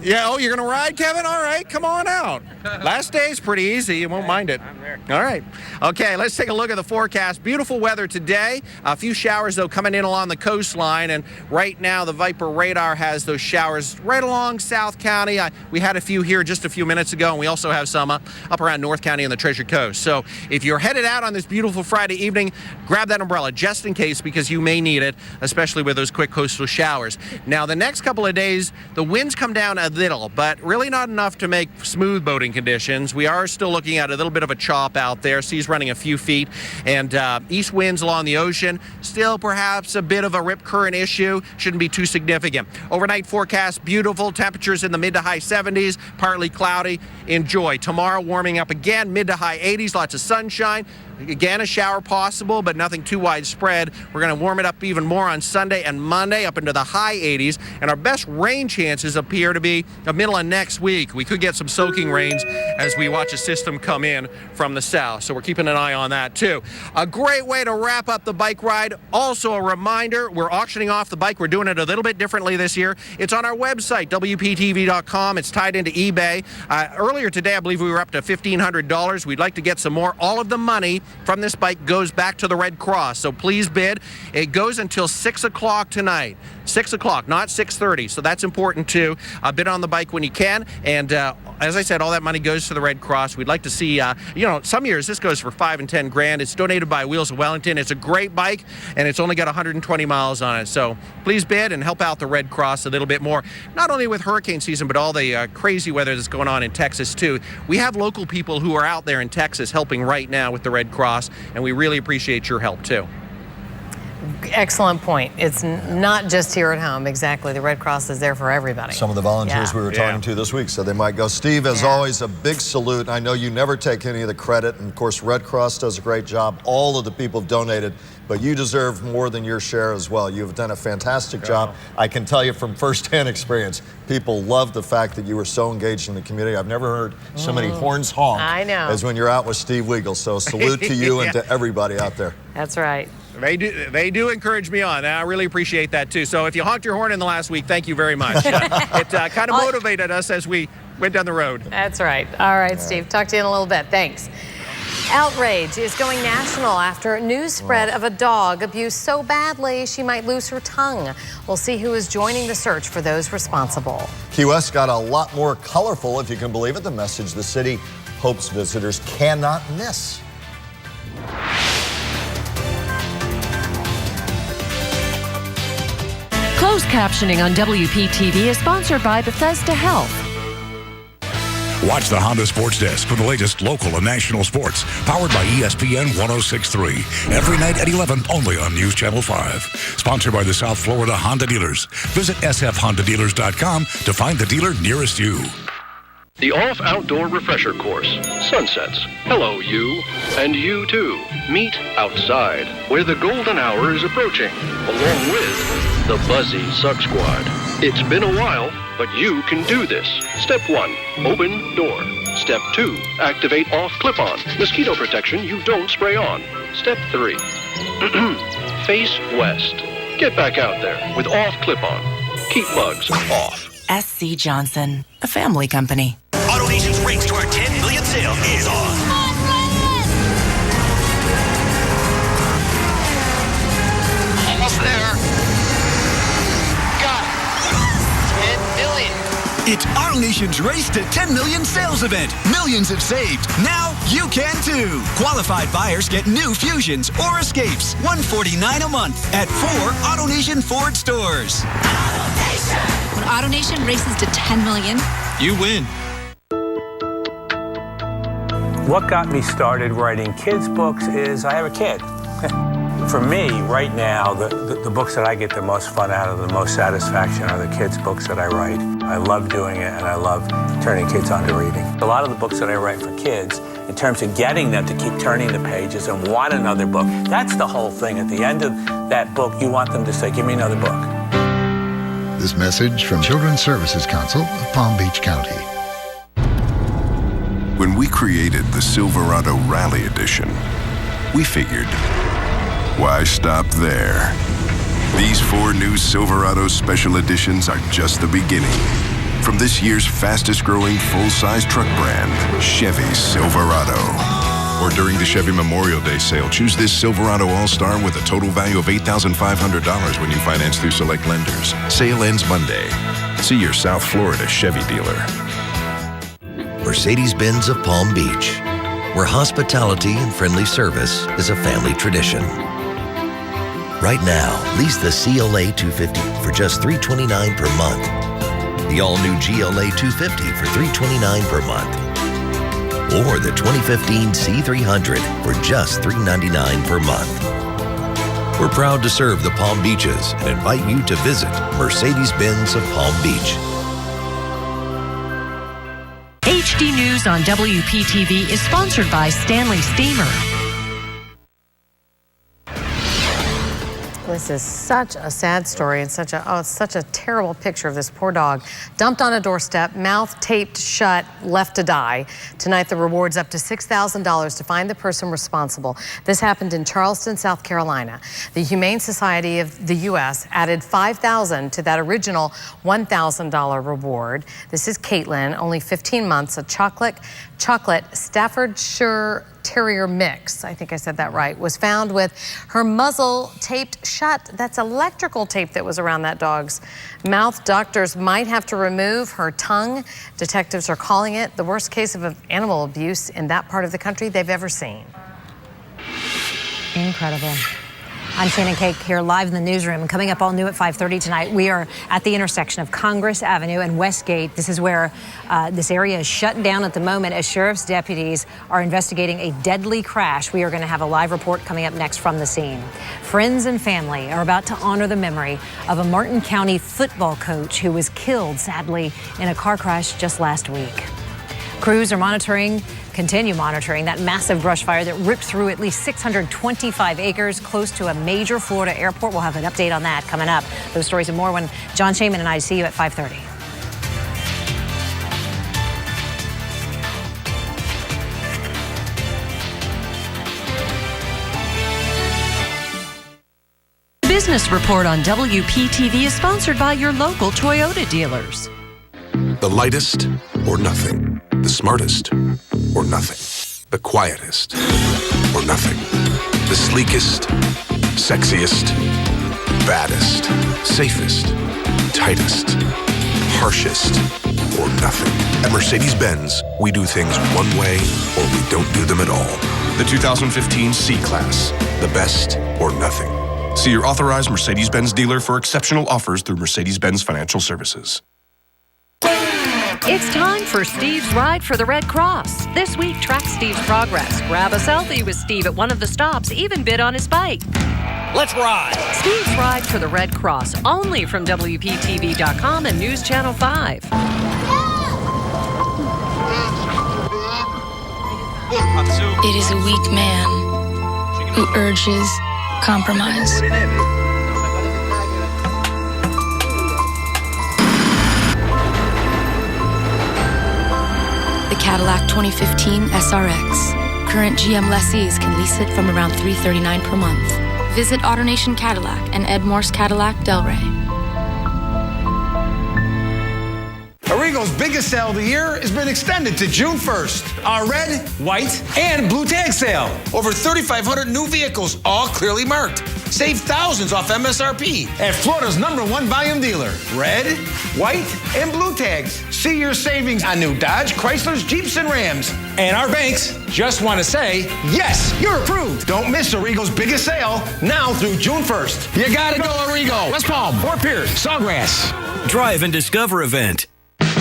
Yeah, oh, you're going to ride, Kevin? All right, come on out. Last day's pretty easy. You won't mind it. I'm there. All right. Okay, let's take a look at the forecast. Beautiful weather today. A few showers, though, coming in along the coastline. And right now, the Viper radar has those showers right along South County. We had a few here just a few minutes ago, and we also have some up around North County and the Treasure Coast. So if you're headed out on this beautiful Friday evening, grab that umbrella just in case, because you may need it, especially with those quick coastal showers. Now, the next couple of days, the winds come down a little, but really not enough to make smooth boating conditions. We are still looking at a little bit of a chop out there. Seas running a few feet, and east winds along the ocean. Still perhaps a bit of a rip current issue. Shouldn't be too significant. Overnight forecast, beautiful. Temperatures in the mid to high 70s, partly cloudy. Enjoy. Tomorrow warming up again, mid to high 80s, lots of sunshine. Again, a shower possible, but nothing too widespread. We're going to warm it up even more on Sunday and Monday, up into the high 80s. And our best rain chances appear to be the middle of next week. We could get some soaking rains as we watch a system come in from the south. So we're keeping an eye on that, too. A great way to wrap up the bike ride. Also, a reminder, we're auctioning off the bike. We're doing it a little bit differently this year. It's on our website, WPTV.com. It's tied into eBay. Earlier today, I believe we were up to $1,500. We'd like to get some more. All of the money from this bike goes back to the Red Cross. So please bid. It goes until 6 o'clock tonight. 6 o'clock, not 6:30. So that's important too. Bid on the bike when you can. And as I said, all that money goes to the Red Cross. We'd like to see, some years this goes for $5,000 and $10,000. It's donated by Wheels of Wellington. It's a great bike, and it's only got 120 miles on it. So please bid and help out the Red Cross a little bit more. Not only with hurricane season, but all the crazy weather that's going on in Texas too. We have local people who are out there in Texas helping right now with the Red Cross, and we really appreciate your help too. Excellent point. It's not just here at home. Exactly. The Red Cross is there for everybody. Some of the volunteers we were talking to this week said they might go. Steve, as always, a big salute. I know you never take any of the credit. And, of course, Red Cross does a great job. All of the people have donated. But you deserve more than your share as well. You've done a fantastic job. I can tell you from firsthand experience, people love the fact that you were so engaged in the community. I've never heard so many horns honk as when you're out with Steve Weigel. So salute to you and to everybody out there. That's right. They do encourage me on. I really appreciate that, too. So if you honked your horn in the last week, thank you very much. It kind of motivated us as we went down the road. That's right. All right, Steve. Talk to you in a little bit. Thanks. Outrage is going national after news spread of a dog abused so badly she might lose her tongue. We'll see who is joining the search for those responsible. Key West got a lot more colorful, if you can believe it. The message the city hopes visitors cannot miss. Closed captioning on WPTV is sponsored by Bethesda Health. Watch the Honda Sports Desk for the latest local and national sports, powered by ESPN 106.3. Every night at 11, only on News Channel 5. Sponsored by the South Florida Honda Dealers. Visit sfhondadealers.com to find the dealer nearest you. The Off Outdoor Refresher Course, Sunsets. Hello, you. And you, too. Meet outside, where the golden hour is approaching, along with the Buzzy Suck Squad. It's been a while, but you can do this. Step 1, open door. Step 2, activate off clip-on. Mosquito protection you don't spray on. Step 3, face west. Get back out there with off clip-on. Keep bugs off. SC Johnson, a family company. AutoNation's race to our 10 million sale is on. Almost there. Got it. 10 million. It's AutoNation's Race to 10 Million sales event. Millions have saved. Now you can too. Qualified buyers get new Fusions or Escapes. $149 a month at 4 AutoNation Ford stores. When AutoNation races to 10 million, you win. What got me started writing kids' books is I have a kid. For me, right now, the books that I get the most fun out of, the most satisfaction are the kids' books that I write. I love doing it, and I love turning kids on to reading. A lot of the books that I write for kids, in terms of getting them to keep turning the pages and want another book, that's the whole thing. At the end of that book, you want them to say, give me another book. This message from Children's Services Council of Palm Beach County. When we created the Silverado Rally Edition, we figured, why stop there? These 4 new Silverado Special Editions are just the beginning. From this year's fastest growing full-size truck brand, Chevy Silverado. Or during the Chevy Memorial Day sale, choose this Silverado All-Star with a total value of $8,500 when you finance through select lenders. Sale ends Monday. See your South Florida Chevy dealer. Mercedes-Benz of Palm Beach, where hospitality and friendly service is a family tradition. Right now, lease the CLA 250 for just $329 per month. The all-new GLA 250 for $329 per month. Or the 2015 C300 for just $399 per month. We're proud to serve the Palm Beaches and invite you to visit Mercedes-Benz of Palm Beach. HD News on WPTV is sponsored by Stanley Steamer. This is such a sad story and such a terrible picture of this poor dog. Dumped on a doorstep, mouth taped shut, left to die. Tonight, the reward's up to $6,000 to find the person responsible. This happened in Charleston, South Carolina. The Humane Society of the U.S. added $5,000 to that original $1,000 reward. This is Caitlin, only 15 months, a chocolate Staffordshire Terrier mix, I think I said that right, was found with her muzzle taped shut. That's electrical tape that was around that dog's mouth. Doctors might have to remove her tongue. Detectives are calling it the worst case of animal abuse in that part of the country they've ever seen. Incredible. I'm Shannon Cake here live in the newsroom. Coming up all new at 5:30 tonight, we are at the intersection of Congress Avenue and Westgate. This is where this area is shut down at the moment as sheriff's deputies are investigating a deadly crash. We are going to have a live report coming up next from the scene. Friends and family are about to honor the memory of a Martin County football coach who was killed, sadly, in a car crash just last week. Crews are continue monitoring that massive brush fire that ripped through at least 625 acres close to a major Florida airport. We'll have an update on that coming up. Those stories and more when John Shaman and I see you at 5:30. Business Report on WPTV is sponsored by your local Toyota dealers. The lightest or nothing. The smartest or nothing. The quietest or nothing. The sleekest, sexiest, baddest, safest, tightest, harshest or nothing. At Mercedes-Benz, we do things one way or we don't do them at all. The 2015 C-Class. The best or nothing. See your authorized Mercedes-Benz dealer for exceptional offers through Mercedes-Benz Financial Services. It's time for Steve's Ride for the Red Cross. This week, track Steve's progress. Grab a selfie with Steve at one of the stops, even bid on his bike. Let's ride. Steve's Ride for the Red Cross, only from WPTV.com and News Channel 5. It is a weak man who urges compromise. The Cadillac 2015 SRX. Current GM lessees can lease it from around $339 per month. Visit AutoNation Cadillac and Ed Morse Cadillac, Delray. Arrigo's biggest sale of the year has been extended to June 1st. Our red, white, and blue tag sale. Over 3,500 new vehicles, all clearly marked. Save thousands off MSRP at Florida's #1 volume dealer. Red, white, and blue tags. See your savings on new Dodge, Chryslers, Jeeps, and Rams. And our banks just want to say, yes, you're approved. Don't miss Arrigo's biggest sale now through June 1st. You gotta go Arrigo. West Palm, Fort Pierce, Sawgrass. Drive and Discover event.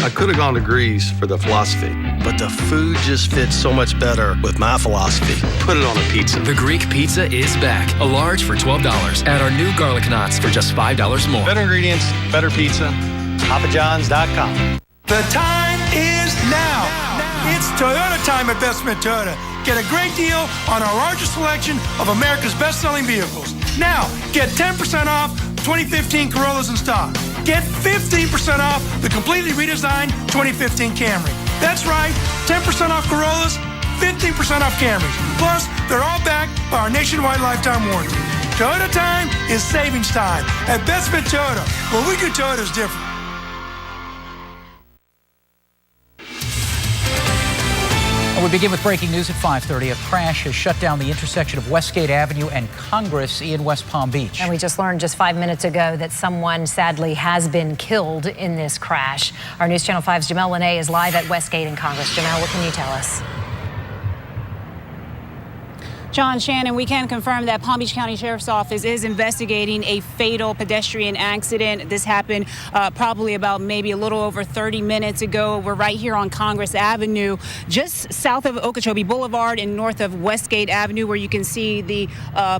I could have gone to Greece for the philosophy, but the food just fits so much better with my philosophy. Put it on a pizza. The Greek pizza is back. A large for $12. Add our new garlic knots for just $5 more. Better ingredients, better pizza. PapaJohns.com. The time is now. It's Toyota time at Bestman Toyota. Get a great deal on our largest selection of America's best-selling vehicles. Now, get 10% off 2015 Corollas in stock. Get 15% off the completely redesigned 2015 Camry. That's right, 10% off Corollas, 15% off Camrys. Plus, they're all backed by our nationwide lifetime warranty. Toyota time is savings time at Bestman Toyota, where we do Toyota's different. We begin with breaking news at 5:30. A crash has shut down the intersection of Westgate Avenue and Congress in West Palm Beach. And we just learned just 5 minutes ago that someone sadly has been killed in this crash. Our News Channel 5's Jamel Lene is live at Westgate and Congress. Jamel, what can you tell us? John Shannon, we can confirm that Palm Beach County Sheriff's Office is investigating a fatal pedestrian accident. This happened probably about maybe a little over 30 minutes ago. We're right here on Congress Avenue, just south of Okeechobee Boulevard and north of Westgate Avenue, where you can see the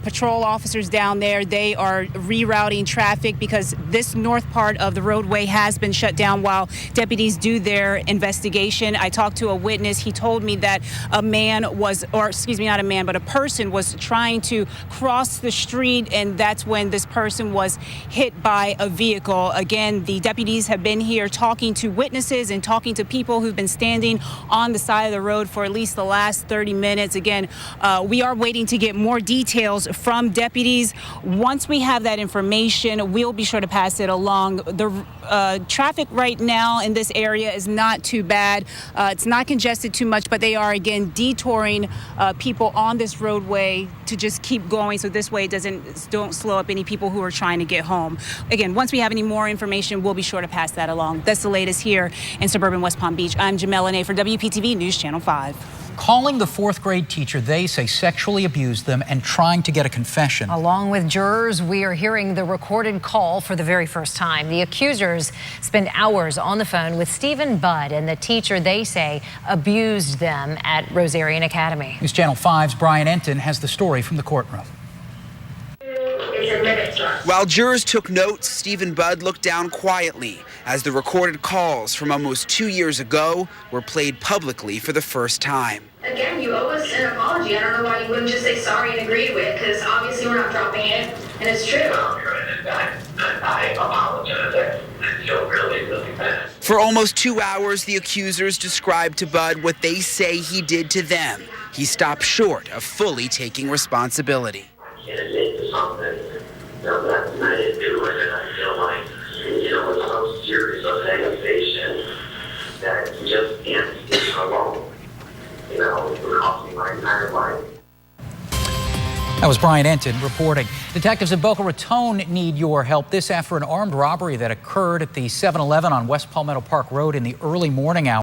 patrol officers down there. They are rerouting traffic because this north part of the roadway has been shut down while deputies do their investigation. I talked to a witness. He told me that a man was, or excuse me, not a man, but a person was trying to cross the street, and that's when this person was hit by a vehicle. Again, the deputies have been here talking to witnesses and talking to people who've been standing on the side of the road for at least the last 30 minutes. Again, we are waiting to get more details from deputies. Once we have that information, we'll be sure to pass it along. The traffic right now in this area is not too bad. It's not congested too much, but they are, again, detouring people on this roadway to just keep going, so this way it don't slow up any people who are trying to get home. Again, once we have any more information, we'll be sure to pass that along. That's the latest here in suburban West Palm Beach. I'm Jamel Lene for WPTV News Channel 5. Calling the fourth grade teacher they say sexually abused them and trying to get a confession. Along with jurors, we are hearing the recorded call for the very first time. The accusers spend hours on the phone with Stephen Budd and the teacher they say abused them at Rosarian Academy. News Channel 5's Brian Enton has the story from the courtroom. While jurors took notes, Stephen Budd looked down quietly as the recorded calls from almost 2 years ago were played publicly for the first time. Again, you owe us an apology. I don't know why you wouldn't just say sorry and agree to it, because obviously we're not dropping it, and it's true. I apologize. I feel really, really bad. For almost 2 hours, the accusers described to Budd what they say he did to them. He stopped short of fully taking responsibility. I can't admit to something that I didn't do it, and I feel like, it's so serious of accusation that you just can't get alone. It would cost me my entire life. That was Brian Enton reporting. Detectives in Boca Raton need your help. This after an armed robbery that occurred at the 7-Eleven on West Palmetto Park Road in the early morning hours.